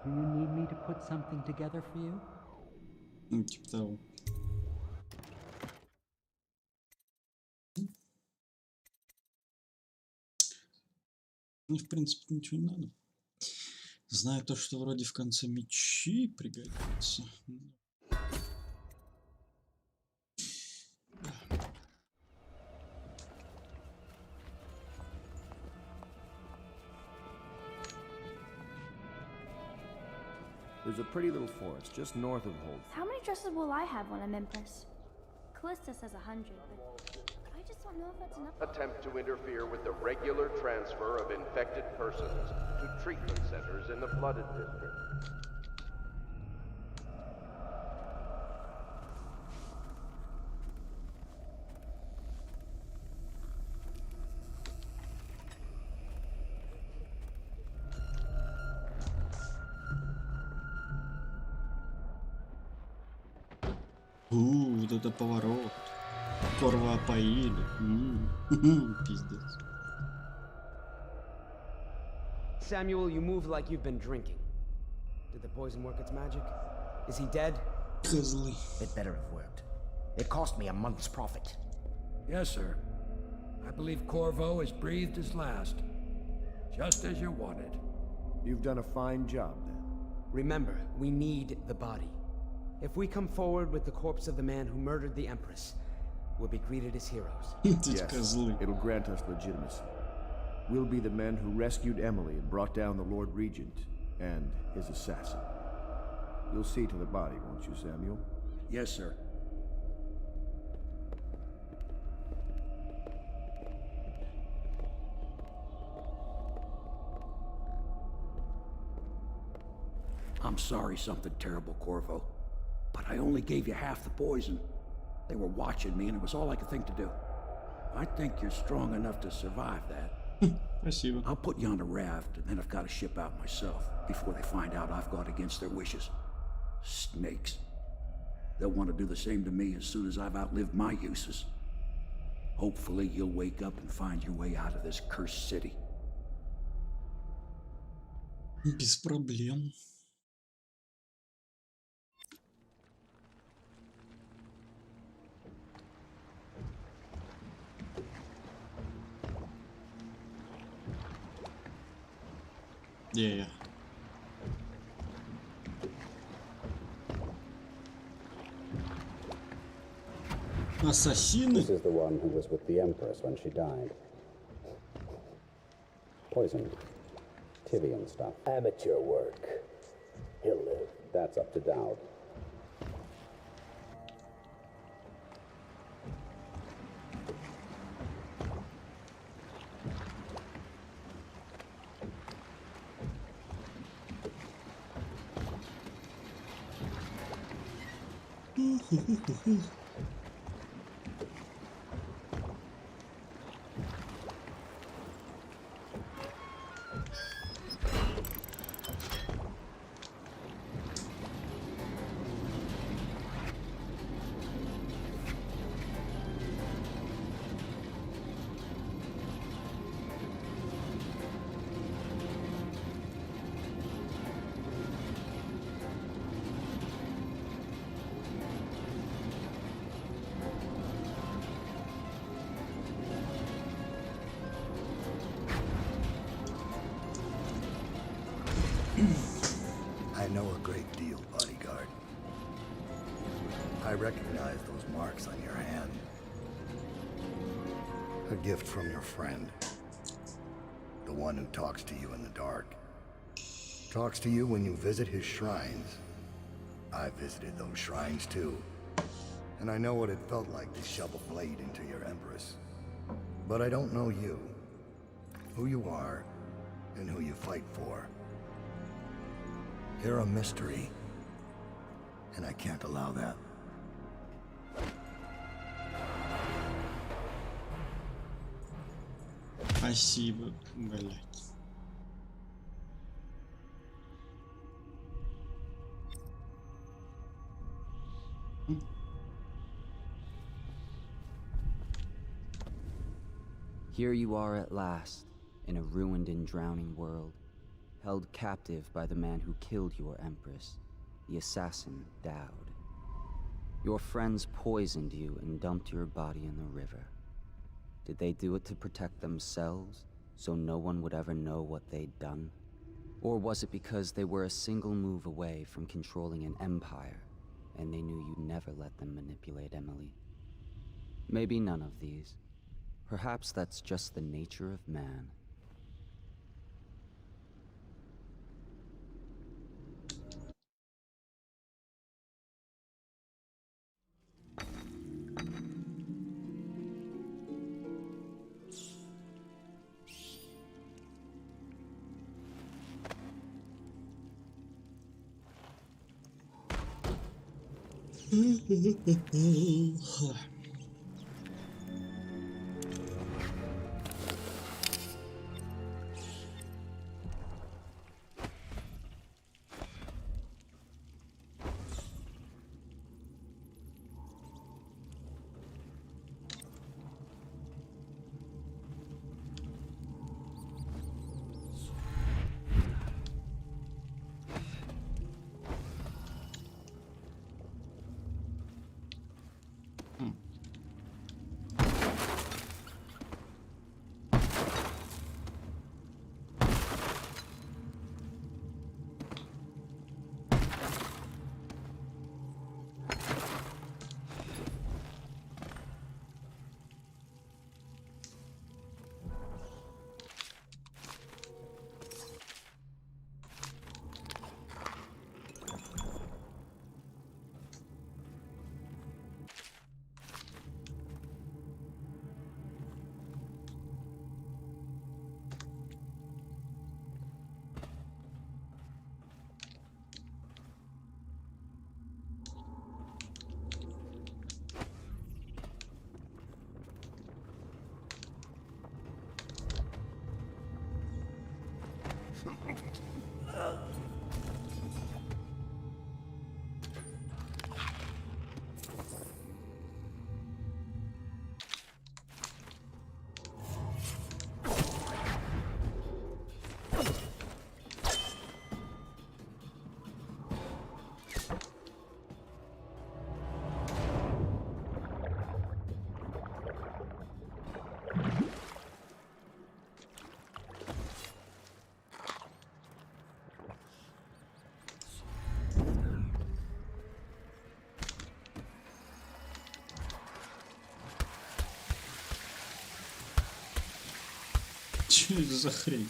Do you need me to put something together for you? Ну, типа того. Мне, в принципе, ничего не надо. Знаю то, что вроде в конце мечи пригодится. There's a pretty little forest just north of Hold. How many dresses will I have when I'm Empress? Callista says 100, but I just don't know if that's enough. Attempt to interfere with the regular transfer of infected persons to treatment centers in the flooded district. Вот это поворот. Корва опоили. Пиздец. Samuel, you move like you've been drinking. Did the poison work its magic? Is he dead? Козлы. It better have worked. It cost me a month's profit. Yes, sir. I believe Corvo has breathed his last. Just as you wanted. You've done a fine job, then. Remember, we need the body. If we come forward with the corpse of the man who murdered the Empress, we'll be greeted as heroes. Yes, it'll grant us legitimacy. We'll be the men who rescued Emily and brought down the Lord Regent and his assassin. You'll see to the body, won't you, Samuel? Yes, sir. I'm sorry something terrible, Corvo. But I only gave you half the poison. They were watching me, and it was all I could think to do. I think you're strong enough to survive that. Спасибо. I'll put you on a raft, and then I've got to ship out myself before they find out I've gone against their wishes. Snakes. They'll want to do the same to me as soon as I've outlived my uses. Hopefully you'll wake up and find your way out of this cursed city. Без проблем. Yeah. Ассасины? This is the one who was with the Empress when she died. Poisoned. Tivian stuff. Amateur work. He'll live. That's up to Dowd. I know a great deal, bodyguard. I recognize those marks on your hand. A gift from your friend. The one who talks to you in the dark. Talks to you when you visit his shrines. I visited those shrines too. And I know what it felt like to shove a blade into your Empress. But I don't know you. Who you are, and who you fight for. You're a mystery, and I can't allow that. Спасибо, блядь. Here you are at last, in a ruined and drowning world, held captive by the man who killed your Empress, the assassin Dowd. Your friends poisoned you and dumped your body in the river. Did they do it to protect themselves, so no one would ever know what they'd done? Or was it because they were a single move away from controlling an empire, and they knew you'd never let them manipulate Emily? Maybe none of these. Perhaps that's just the nature of man. Что это за хрень?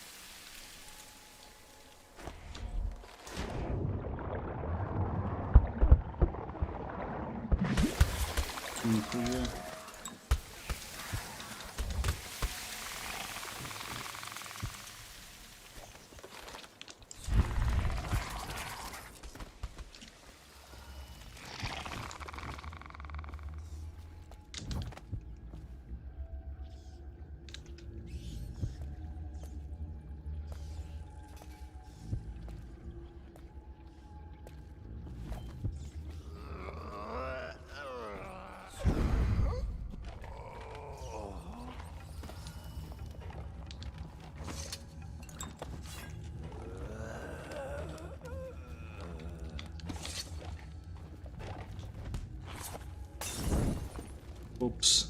Нихуя. Упс.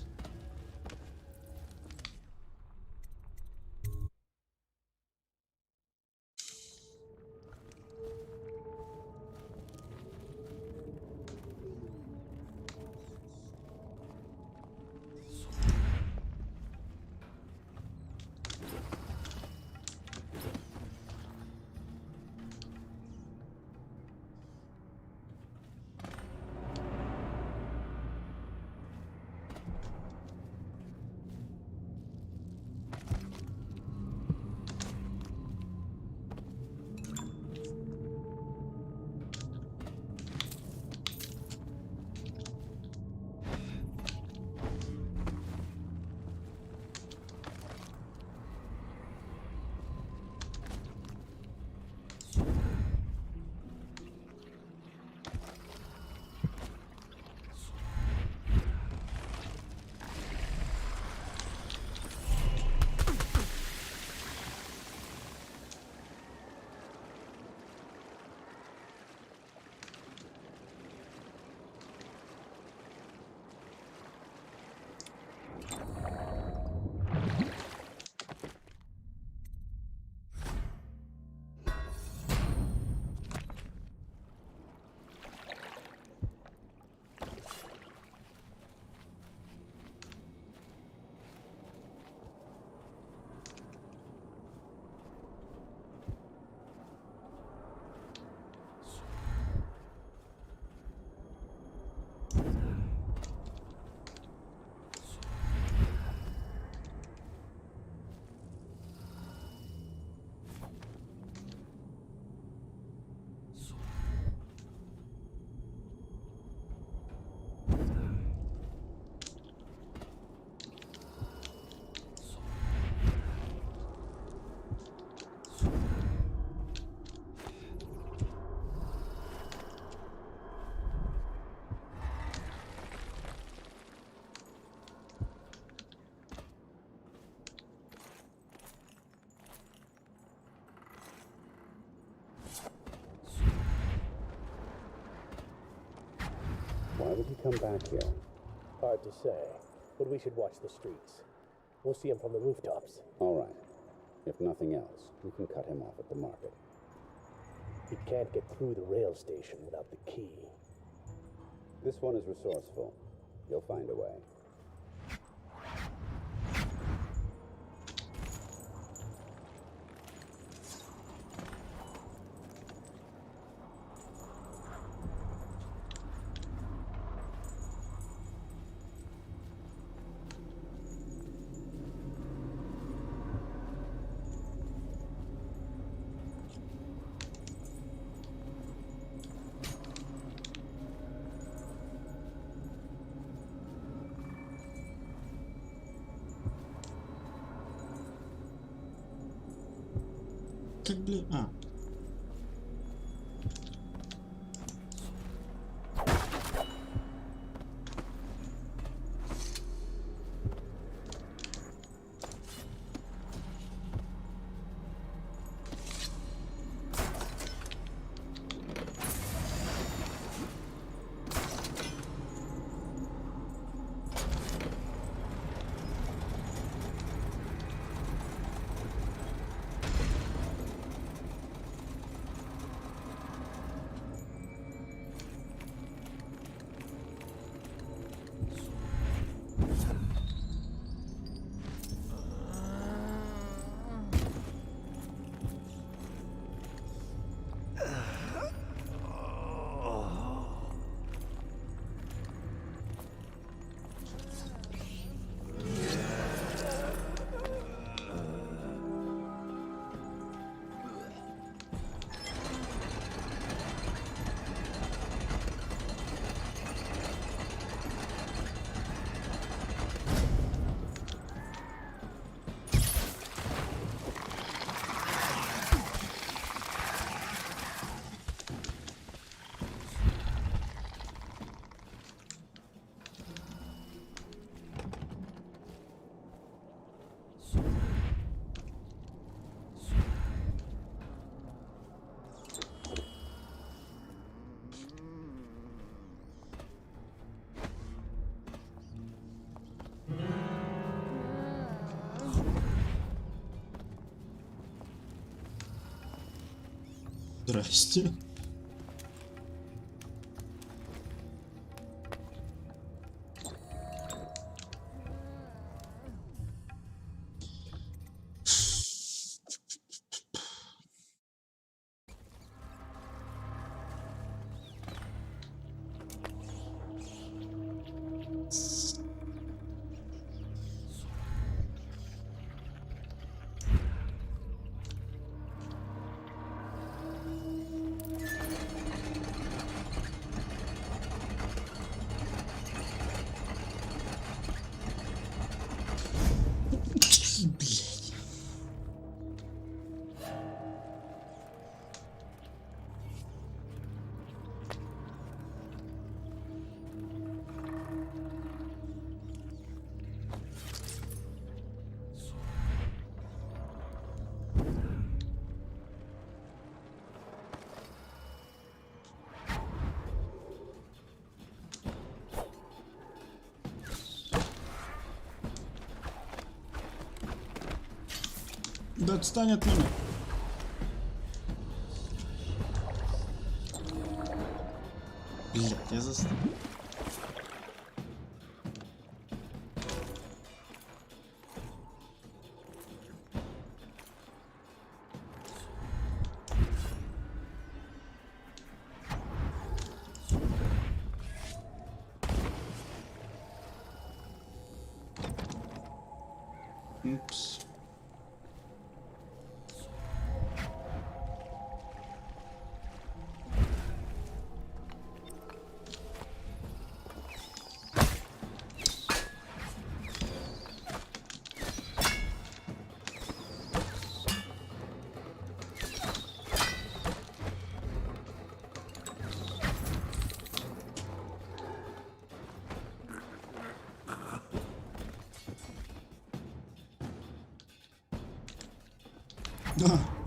Why would he come back here? Hard to say, but we should watch the streets. We'll see him from the rooftops. All right. If nothing else, we can cut him off at the market. He can't get through the rail station without the key. This one is resourceful. You'll find a way. Так, блин, Здрасте. Блядь. Да отстань от меня. Блядь, я застрял. Упс.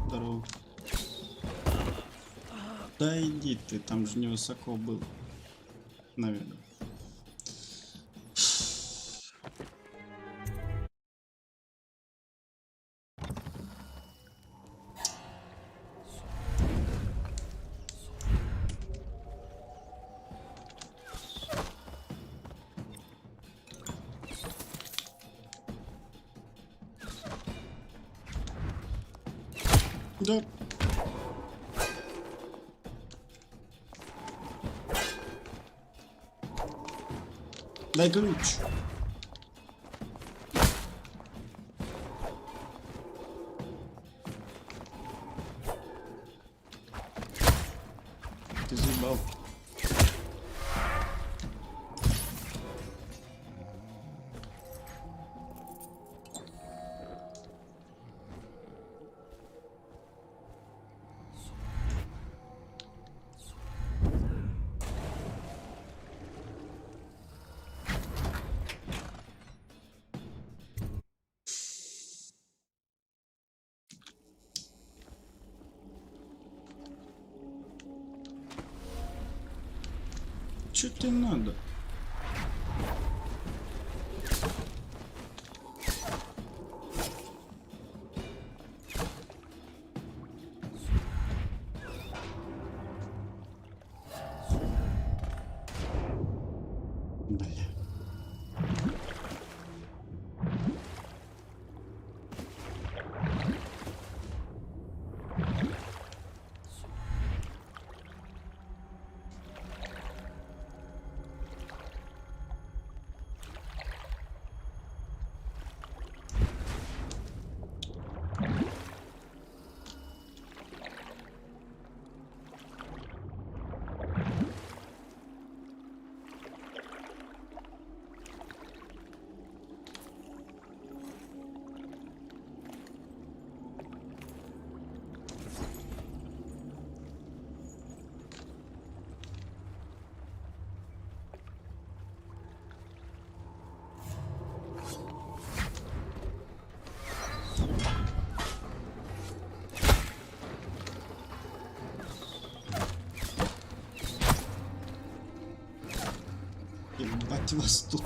Здорово. Да иди ты, там же невысоко был. Наверное. Да. Дай ключ. Ты заебал. Что тебе надо? Бля. Ебать вас тут.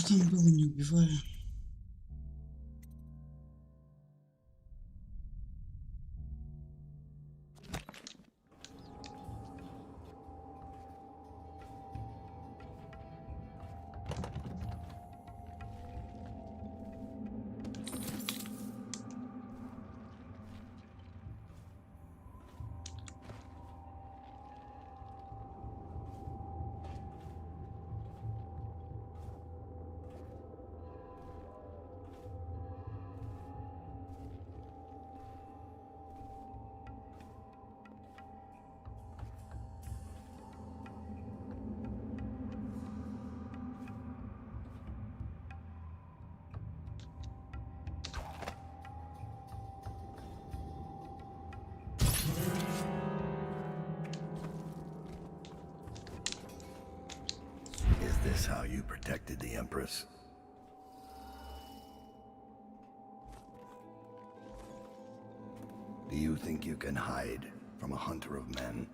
Что там было, не убивая? Is this how you protected the Empress? Do you think you can hide from a hunter of men?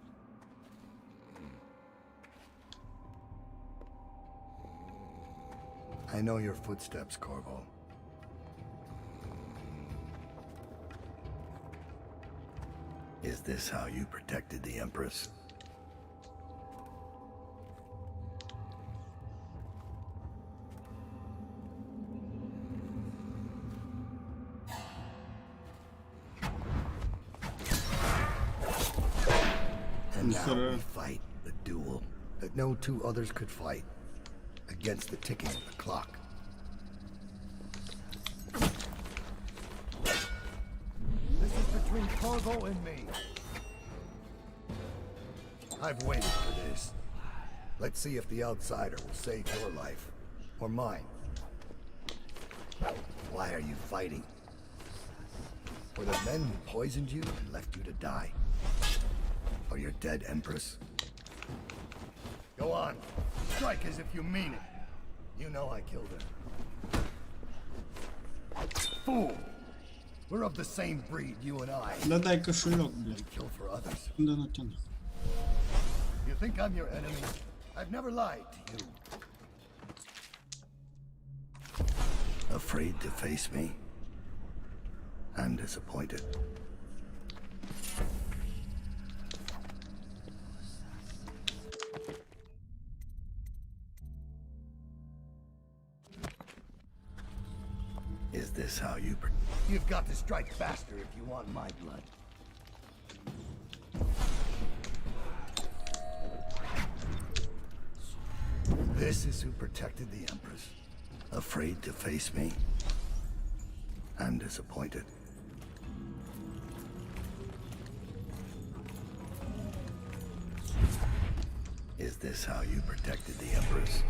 I know your footsteps, Corvo. Is this how you protected the Empress? And now we fight the duel that no two others could fight against the ticking of the clock. This is between Corvo and me. I've waited for this. Let's see if the outsider will save your life, or mine. Why are you fighting? For the men who poisoned you and left you to die? Or your dead Empress? Go on, strike as if you mean it. You know I killed her. Fool! We're of the same breed, you and I. Да дай кошелек, блядь. Kill for others. Да натяну. You think I'm your enemy? I've never lied to you. Afraid to face me? I'm disappointed. Is this how you... You've got to strike faster if you want my blood. This is who protected the Empress. Afraid to face me? I'm disappointed. Is this how you protected the Empress?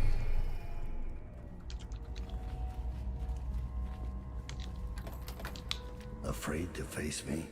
Afraid to face me?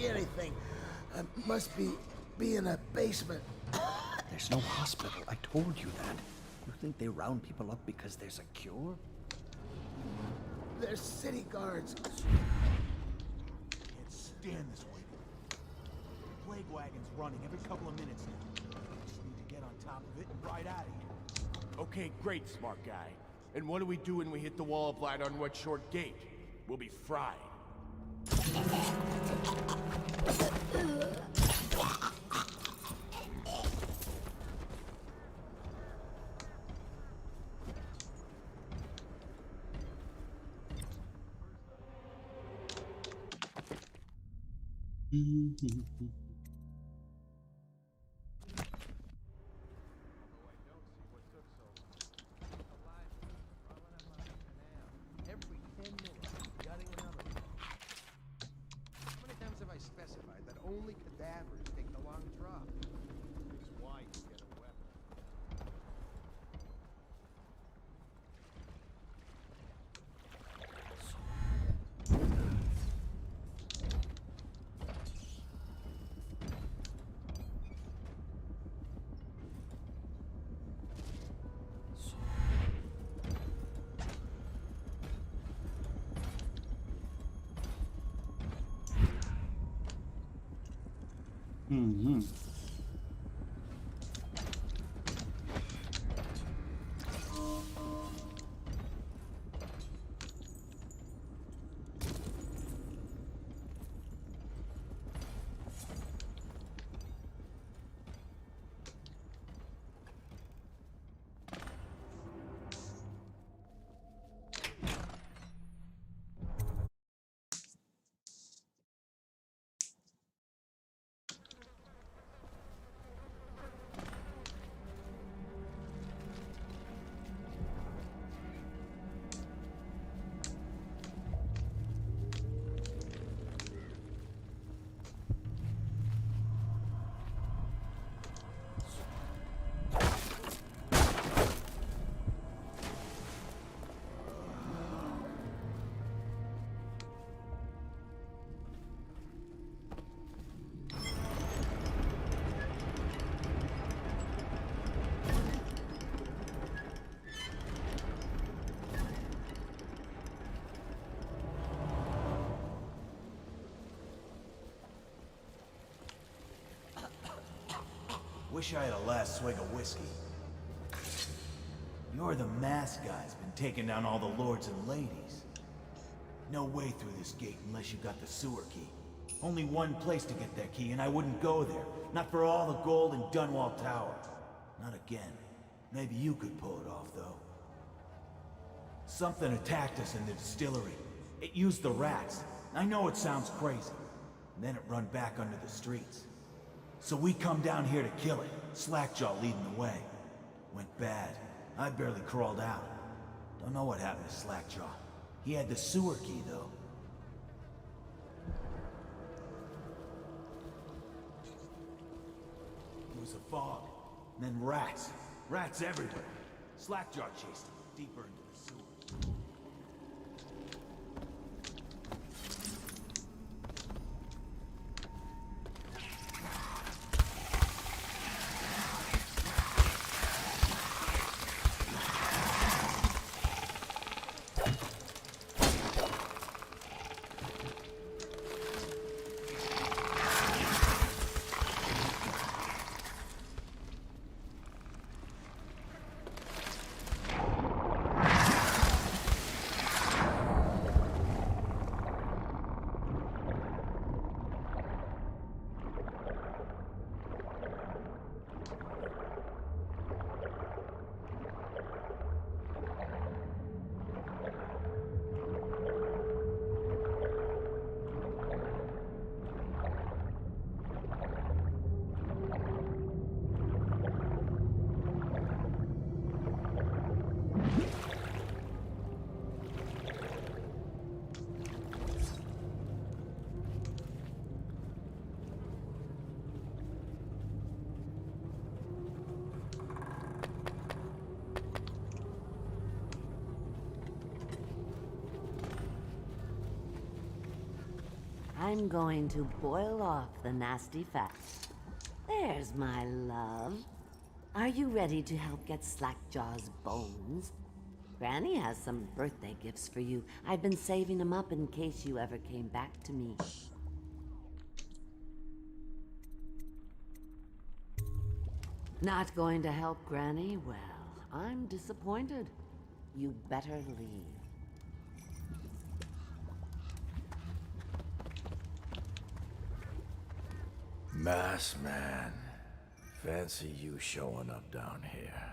Anything. Must be in a basement. There's no hospital. I told you that. You think they round people up because there's a cure? There's city guards. Can't stand this waiting. Plague wagon's running every couple of minutes now. Just need to get on top of it and ride out of here. Okay, great, smart guy. And what do we do when we hit the wall of light on Red Short Gate? We'll be fried. Specified that only cadavers take the long drop. It's why you get a weapon. Угу. Wish I had a last swig of whiskey. You're the masked guy's been taking down all the lords and ladies. No way through this gate unless you got the sewer key. Only one place to get that key, and I wouldn't go there. Not for all the gold in Dunwall Tower. Not again. Maybe you could pull it off, though. Something attacked us in the distillery. It used the rats. I know it sounds crazy. And then it run back under the streets. So we come down here to kill it, Slackjaw leading the way. Went bad. I barely crawled out. Don't know what happened to Slackjaw. He had the sewer key, though. It was a fog. And then rats. Rats everywhere. Slackjaw chased him deeper into the sewer. I'm going to boil off the nasty fat. There's my love. Are you ready to help get Slackjaw's bones? Granny has some birthday gifts for you. I've been saving them up in case you ever came back to me. Not going to help Granny? Well, I'm disappointed. You better leave. Mass man, fancy you showing up down here.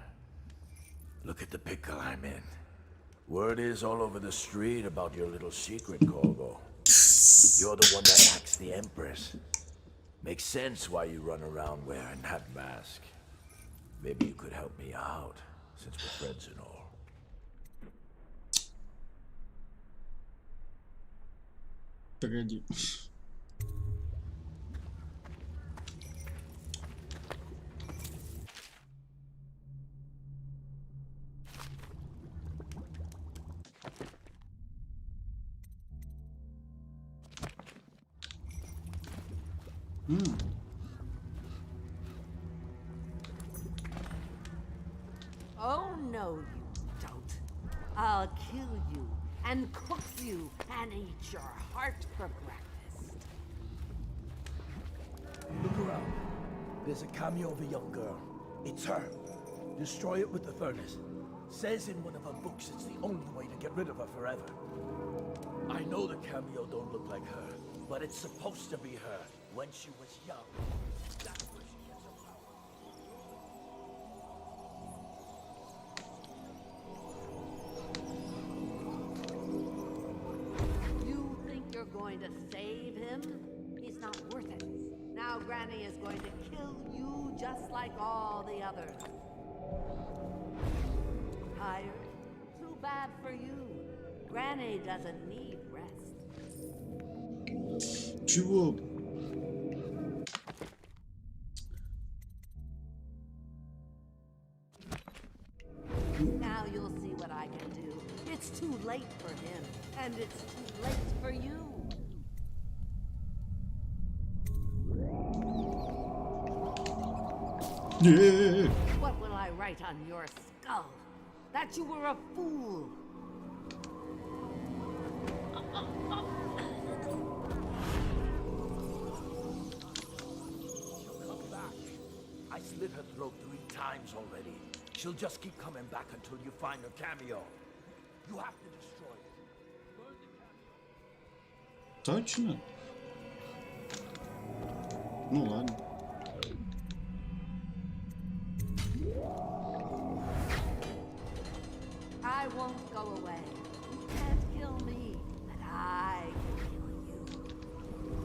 Look at the pickle I'm in. Word is all over the street about your little secret, Corvo. You're the one that acts the Empress. Makes sense why you run around wearing that mask. Maybe you could help me out, since we're friends and all. Погоди. Oh, no, you don't. I'll kill you and cook you and eat your heart for breakfast. Look around. There's a cameo of a young girl. It's her. Destroy it with the furnace. Says in one of her books it's the only way to get rid of her forever. I know the cameo don't look like her, but it's supposed to be her when she was young. That's where she gets her power. You think you're going to save him? He's not worth it. Now Granny is going to kill you just like all the others. Tired? Too bad for you. Granny doesn't need rest. Чего? Now you'll see what I can do. It's too late for him, and it's too late for you. Yeah. What will I write on your skull? That you were a fool. She'll come back. I slit her throat 3 times already. She'll just keep coming back until you find her cameo. You have to destroy it. Burn the cameo. Точно? Ну ладно. I won't go away. You can't kill me, but I can kill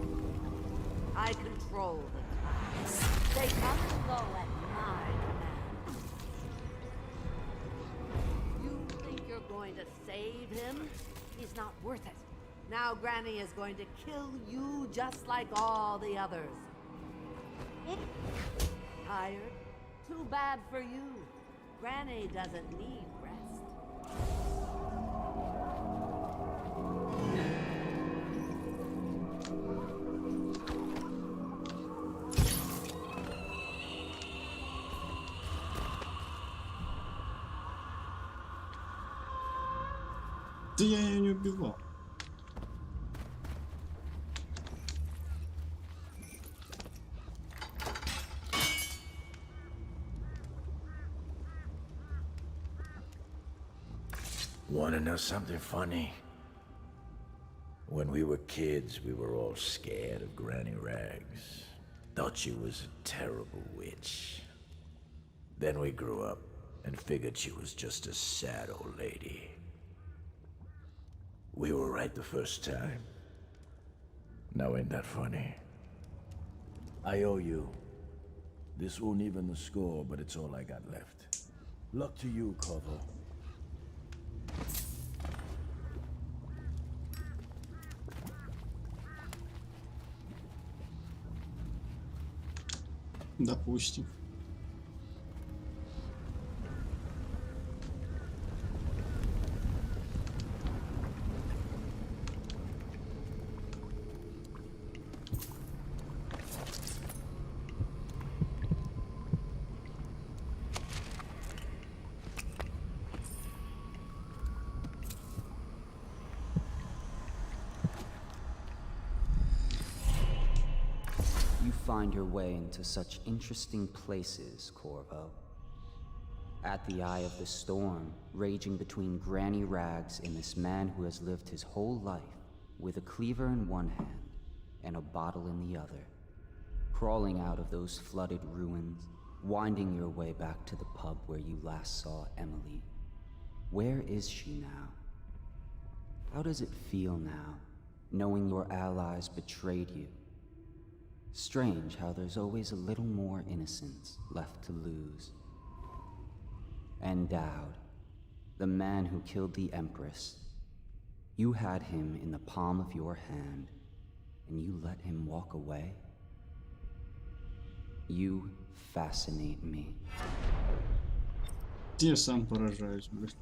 you. I control the clouds. They come and go at my command. You think you're going to save him? He's not worth it. Now Granny is going to kill you just like all the others. Tired? Too bad for you. Granny doesn't need rest. Да я ее не убивал. Wanna know something funny? When we were kids, we were all scared of Granny Rags. Thought she was a terrible witch. Then we grew up and figured she was just a sad old lady. We were right the first time. Now ain't that funny? I owe you. This won't even the score, but it's all I got left. Luck to you, Corvo. Допустим. You find your way into such interesting places, Corvo. At the eye of the storm, raging between Granny Rags and this man who has lived his whole life with a cleaver in one hand and a bottle in the other. Crawling out of those flooded ruins, winding your way back to the pub where you last saw Emily. Where is she now? How does it feel now, knowing your allies betrayed you? Strange how there's always a little more innocence left to lose. And Dowd, the man who killed the Empress. You had him in the palm of your hand, and you let him walk away? You fascinate me. Я сам поражаюсь, блядь.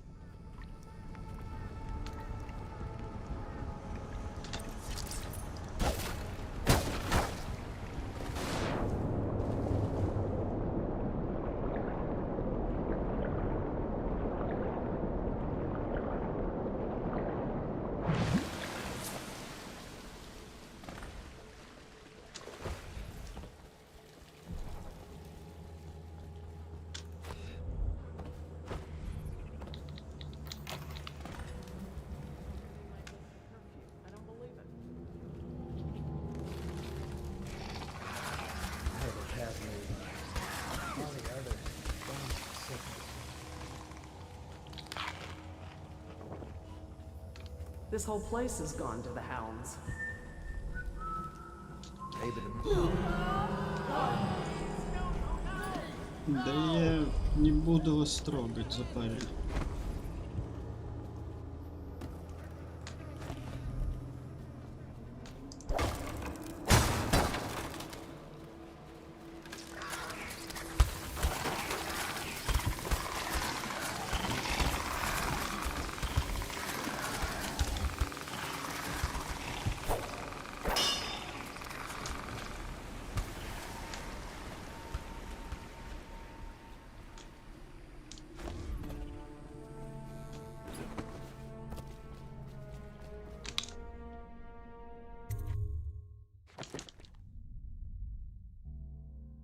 This whole place has gone to the hounds. Да я не буду вас трогать, запарили.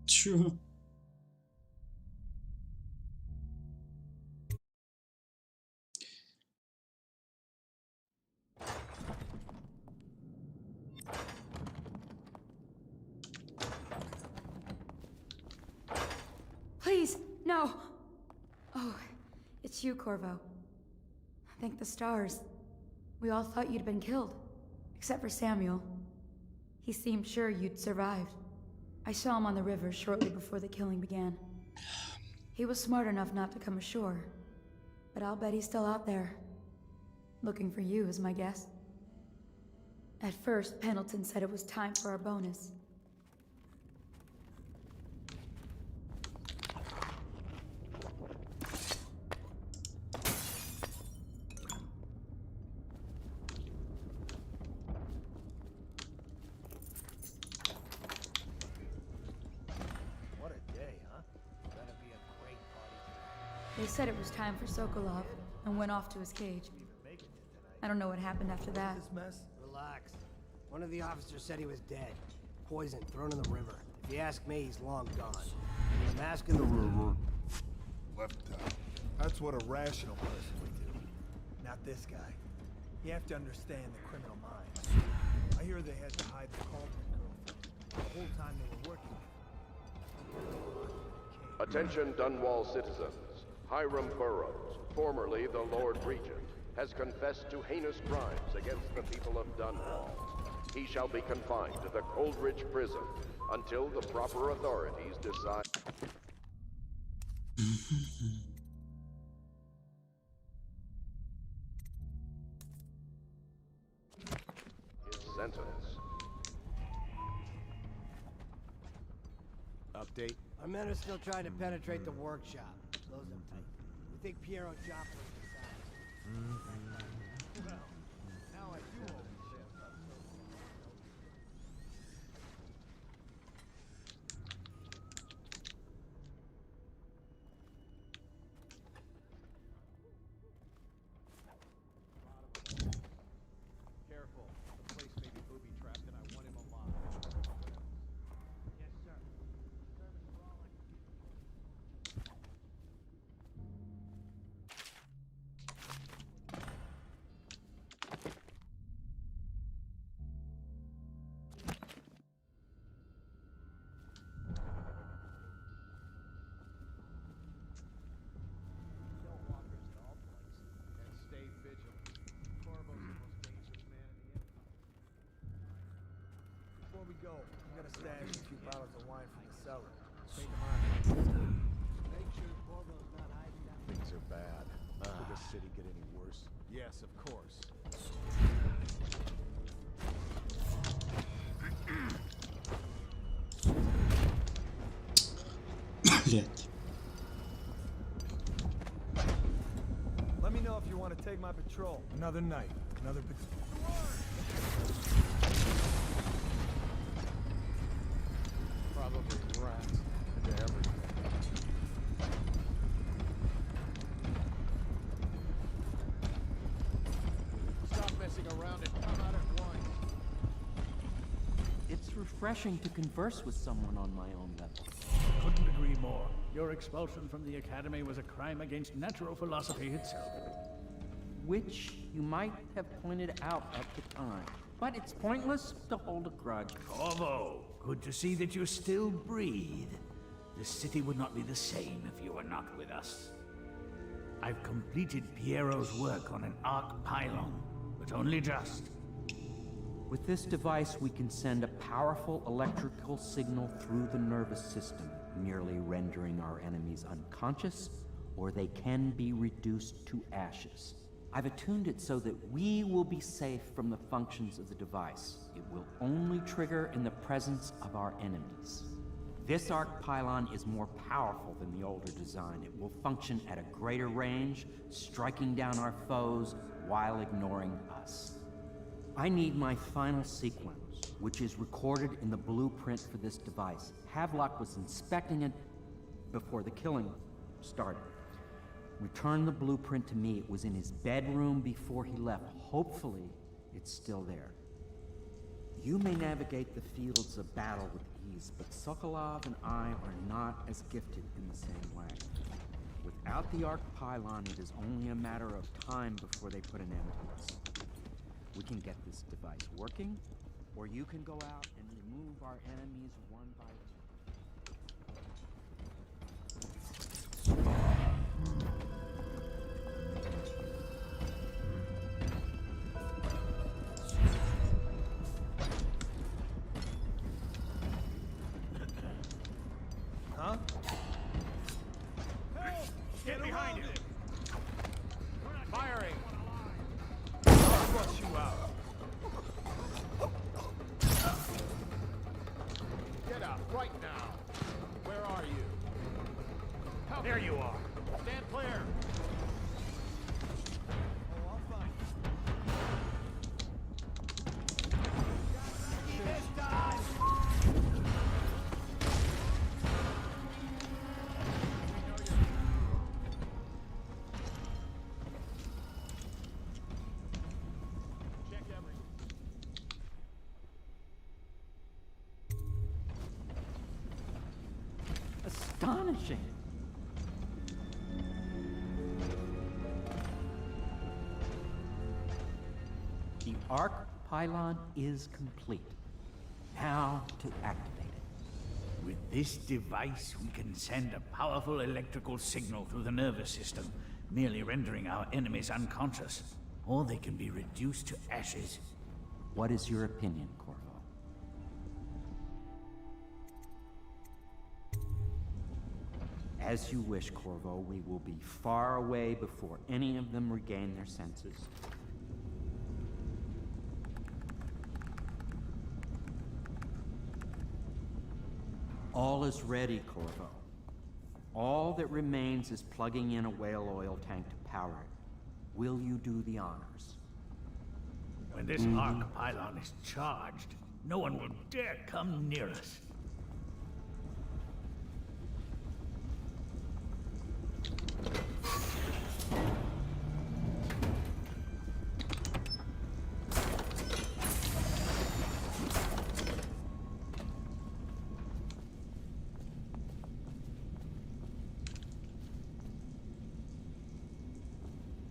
Чё? Please, no! Oh, it's you, Corvo. Thank the stars. We all thought you'd been killed. Except for Samuel. He seemed sure you'd survived. I saw him on the river shortly before the killing began. He was smart enough not to come ashore. But I'll bet he's still out there. Looking for you, is my guess. At first, Pendleton said it was time for our bonus. They said it was time for Sokolov, and went off to his cage. I don't know what happened after that. This mess? Relax. One of the officers said he was dead. Poisoned, thrown in the river. If you ask me, he's long gone. And the mask in the river. Left out. That's what a rational person would do. Not this guy. You have to understand the criminal mind. I hear they had to hide the Cauldron girlfriend the whole time they were working. Attention Dunwall citizens. Hiram Burroughs, formerly the Lord Regent, has confessed to heinous crimes against the people of Dunwall. He shall be confined to the Coldridge prison until the proper authorities decide his sentence. Update. Our men are still trying to penetrate the workshop. Close them tight. We think Piero Joplin is inside. Well, now I do hope he sails up Careful. The place may be booby-trapped and I want him alive. Yes, sir. Service for all And stay vigilant. Corvo's the most dangerous man in the Empire. Before we go, I'm gonna stash a few bottles of wine from the cellar. Take them on. Make sure Corvo's not hiding down. Things are bad. Could the city get any worse? Yes, of course. Блять. Let me know if you want to take my patrol. Another night, another patrol. Probably rats into everything. Stop messing around and come out at once. It's refreshing to converse with someone on my own level. Couldn't agree more. Your expulsion from the Academy was a crime against natural philosophy itself. Which you might have pointed out at the time. But it's pointless to hold a grudge. Corvo, good to see that you still breathe. The city would not be the same if you were not with us. I've completed Piero's work on an arc pylon. but only just. With this device, we can send a powerful electrical signal through the nervous system, merely rendering our enemies unconscious, or they can be reduced to ashes. I've attuned it so that we will be safe from the functions of the device. It will only trigger in the presence of our enemies. This arc pylon is more powerful than the older design. It will function at a greater range, striking down our foes while ignoring us. I need my final sequence, which is recorded in the blueprint for this device. Havelock was inspecting it before the killing started. Return the blueprint to me. It was in his bedroom before he left. Hopefully, it's still there. You may navigate the fields of battle with ease, but Sokolov and I are not as gifted in the same way. Without the arc pylon, it is only a matter of time before they put an end to us. We can get this device working, or you can go out and remove our enemies one by one. Huh? Get behind him! Firing! I'll flush you out. Get out right now! Where are you? There you are! Stand clear! Oh, I'll find you. This time! Check everything. Astonishing! The arc pylon is complete. Now to activate it. With this device, we can send a powerful electrical signal through the nervous system, merely rendering our enemies unconscious. Or they can be reduced to ashes. What is your opinion, Corvo? As you wish, Corvo. We will be far away before any of them regain their senses. All is ready, Corvo. All that remains is plugging in a whale oil tank to power it. Will you do the honors? When this arc pylon is charged, no one will dare come near us.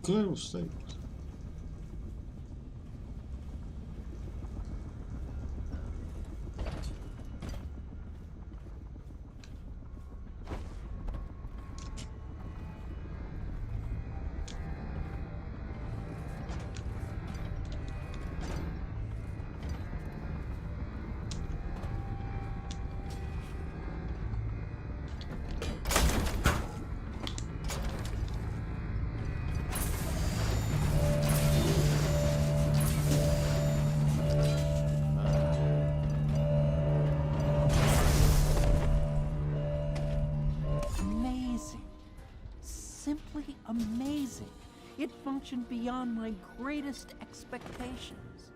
Claro, sei. Simply amazing. It functioned beyond my greatest expectations.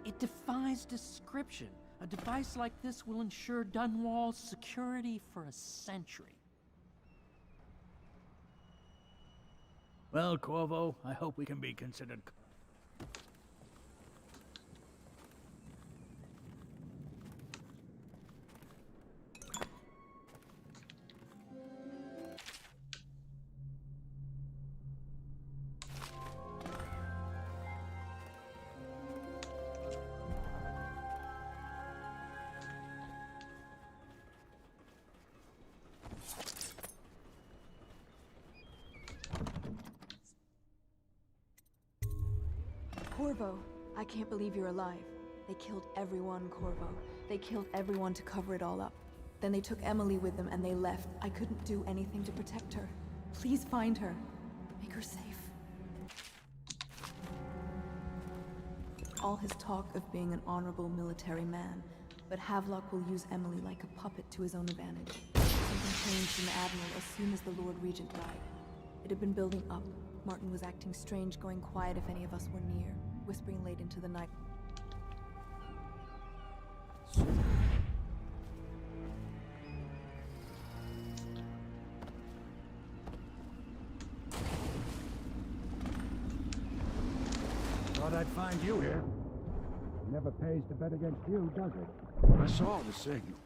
It defies description. A device like this will ensure Dunwall's security for a century. Well, Corvo, I hope we can be considered... Corvo, I can't believe you're alive. They killed everyone, Corvo. They killed everyone to cover it all up. Then they took Emily with them and they left. I couldn't do anything to protect her. Please find her. Make her safe. All his talk of being an honorable military man, but Havelock will use Emily like a puppet to his own advantage. Something changed in the Admiral as soon as the Lord Regent died. It had been building up. Martin was acting strange, going quiet if any of us were near, whispering late into the night. Thought I'd find you here. Never pays to bet against you, does it? I saw the signal.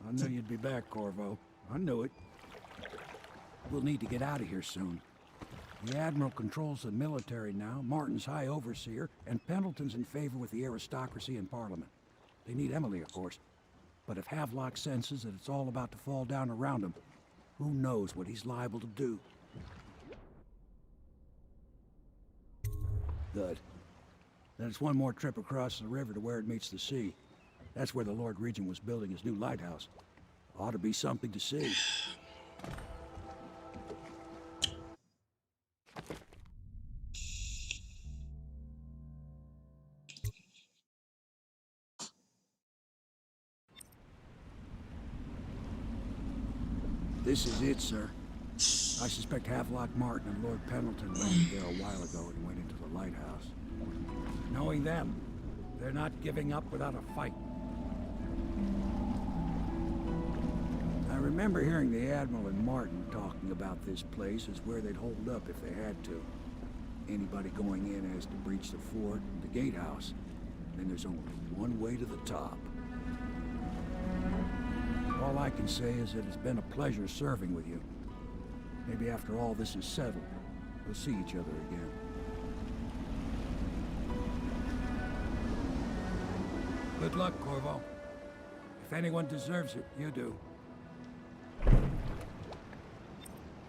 I knew you'd be back, Corvo. I knew it. We'll need to get out of here soon. The Admiral controls the military now, Martin's High Overseer, and Pendleton's in favor with the aristocracy and Parliament. They need Emily, of course. But if Havelock senses that it's all about to fall down around him, who knows what he's liable to do? Good. Then it's one more trip across the river to where it meets the sea. That's where the Lord Regent was building his new lighthouse. Ought to be something to see. This is it, sir. I suspect Havelock Martin and Lord Pendleton landed there a while ago and went into the lighthouse. Knowing them, they're not giving up without a fight. I remember hearing the Admiral and Martin talking about this place as where they'd hold up if they had to. Anybody going in has to breach the fort and the gatehouse. Then there's only one way to the top. All I can say is that it's been a pleasure serving with you. Maybe after all this is settled, we'll see each other again. Good luck, Corvo. If anyone deserves it, you do.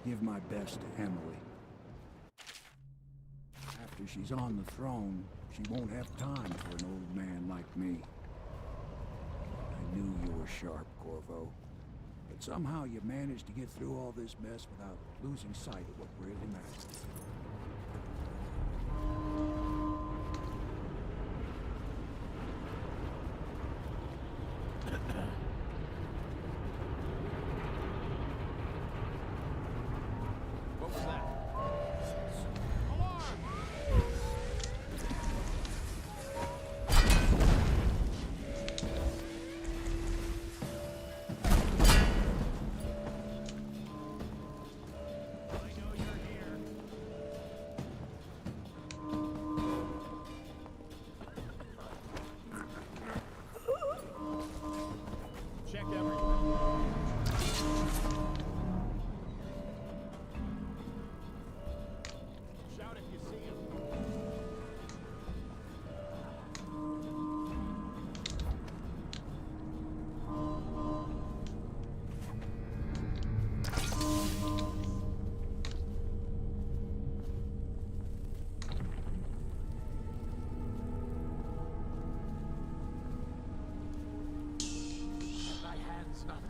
Give my best to Emily. After she's on the throne, she won't have time for an old man like me. I knew you were sharp, Corvo. But somehow you managed to get through all this mess without losing sight of what really matters. What was that?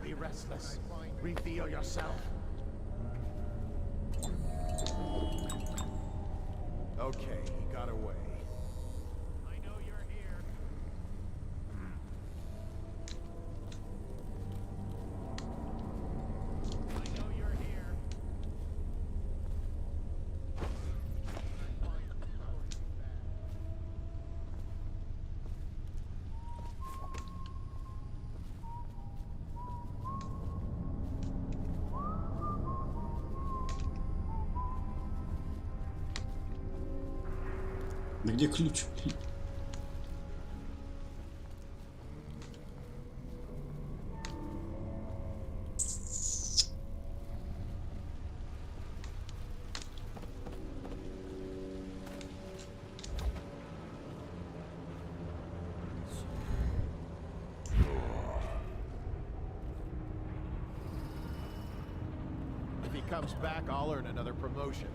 Be restless. Reveal yourself. Okay, he got away. I know you're here. I know you're here. Да где ключ? If he comes back, I'll earn another promotion.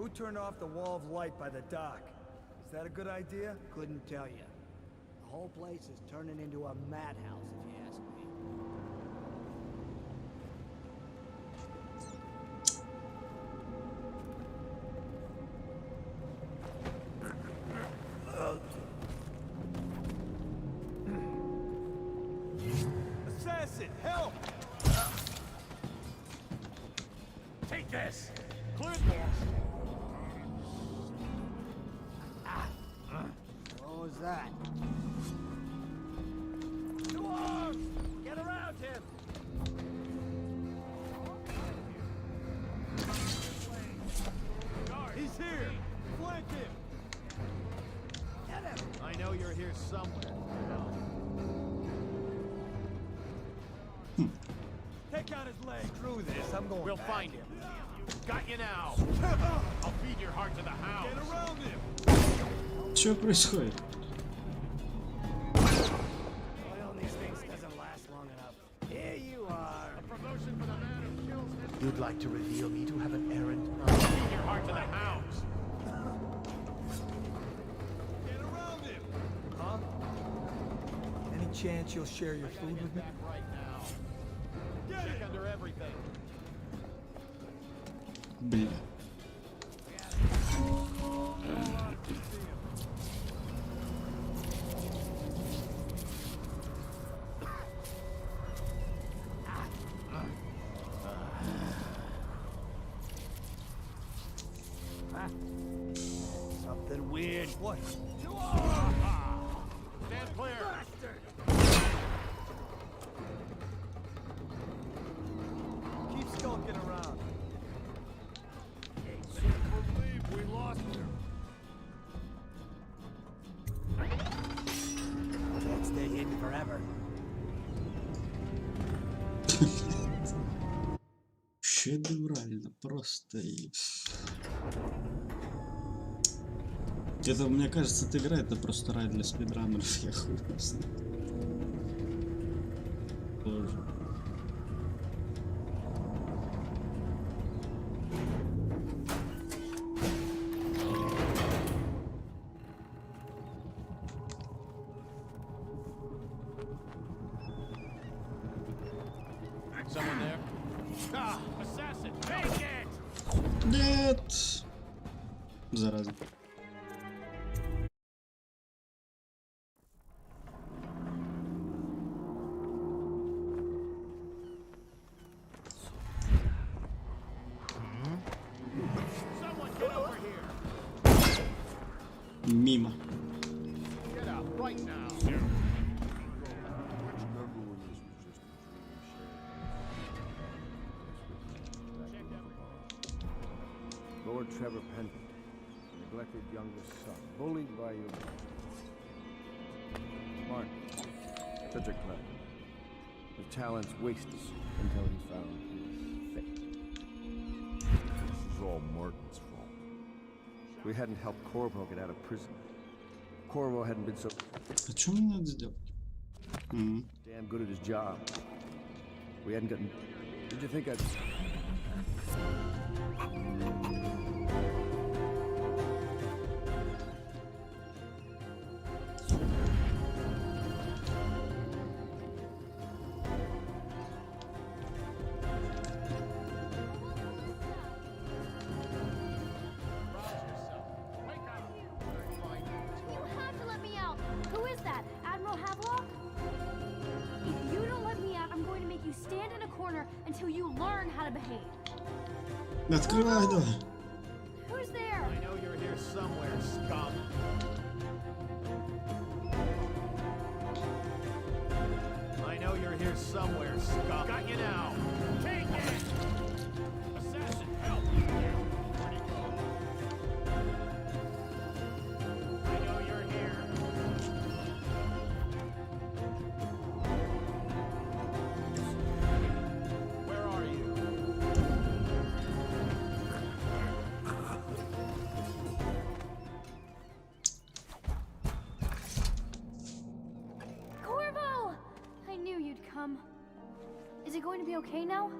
Who turned off the wall of light by the dock? Is that a good idea? Couldn't tell you. The whole place is turning into a madhouse, if you ask me. Assassin, help! Take this! Clear What was that? Two arms! Get around him! He's here! Flank him! Get him! I know you're here somewhere. Take out his leg. Screw this, I'm going We'll back. find him. Got you now. I'll feed your heart to the hounds. Get around him! Что происходит? Oil in these things doesn't last long enough. Here you are. A promotion for the man who kills his... You'd like to reveal me to have an errand? Feed your heart to the hounds. Get around him! Huh? Any chance you'll share your food with me? Right now. Check under everything. Бля. Something weird. What? Stand clear. Keep skulking around. Believe we lost him. Can't stay hidden forever. Шедеврально, просто. Это, мне кажется, эта игра это просто рай для спидранеров, я хуй знаю. Тоже. Someone there? Ah, assassin, take it! Нет! Зараза. Someone get over here! Мимо. Get out right now. Lord Trevor Pendleton, neglected youngest son, bullied by your Martin, such a clever. His talents wasted until he found his fate. This is all Martin's fault. If we hadn't helped Corvo get out of prison, Corvo hadn't been so А что мне надо сделать? damn good at his job. We hadn't gotten... Did you think I'd... Until you learn how to behave. Открывай, давай. Who's there? I know you're here somewhere, scum. I know you're here somewhere, scum. Got you now. Take it! Assassin, help! Where'd he go? I know you're here. Where are you? Corvo! I knew you'd come. Is it going to be okay now?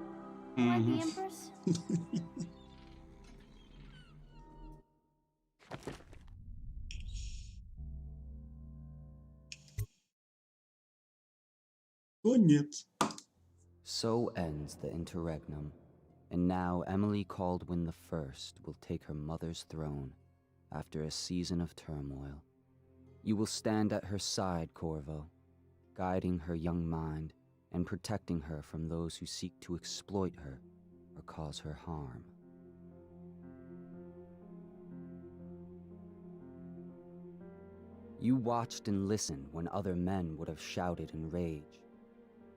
Am I the Empress? Конец. So ends the interregnum, and now Emily Caldwin I will take her mother's throne after a season of turmoil. You will stand at her side, Corvo, guiding her young mind and protecting her from those who seek to exploit her or cause her harm. You watched and listened when other men would have shouted in rage.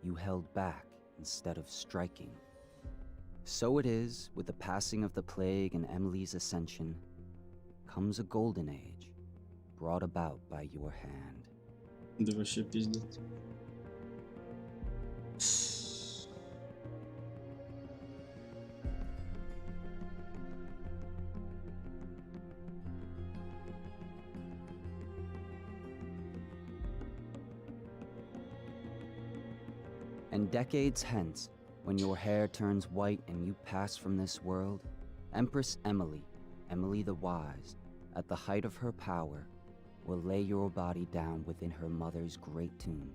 You held back instead of striking. So it is, with the passing of the plague and Emily's ascension, comes a golden age, brought about by your hand. Да вообще пиздец. And decades hence, when your hair turns white and you pass from this world, Empress Emily, Emily the Wise, at the height of her power, will lay your body down within her mother's great tomb,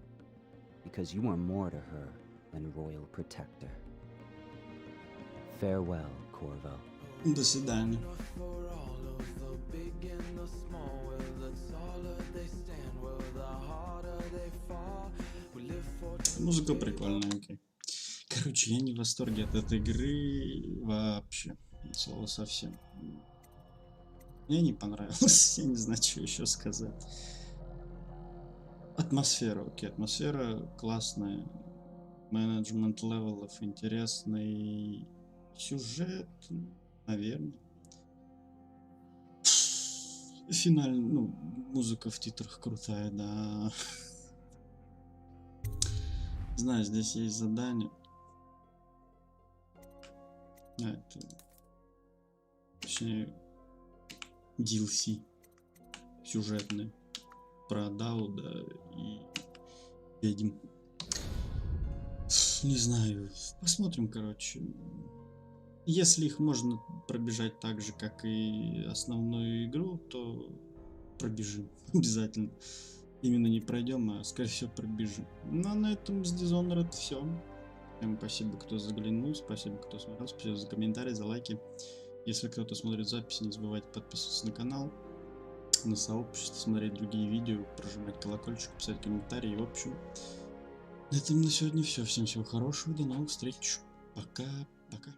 because you are more to her than royal protector. Farewell, Corvo. До свидания. Музыка прикольная, окей. Короче, я не в восторге от этой игры вообще. Слово совсем. Мне не понравилось. Я не знаю, что еще сказать. Атмосфера, окей. Атмосфера классная. Менеджмент левелов интересный. Сюжет, наверное. Финальный, ну, музыка в титрах крутая, да. Знаю, здесь есть задание. Это... Точнее, DLC сюжетные про Дауда и ведьм. Не знаю, посмотрим, короче. Если их можно пробежать так же, как и основную игру, то пробежим обязательно. Именно не пройдем, а скорее всего пробежим. Ну а на этом с Dishonored все. Всем спасибо, кто заглянул, спасибо, кто смотрел, спасибо за комментарии, за лайки. Если кто-то смотрит записи, не забывайте подписываться на канал, на сообщество, смотреть другие видео, прожимать колокольчик, писать комментарии. В общем, на этом на сегодня все. Всем всего хорошего, до новых встреч. Пока-пока.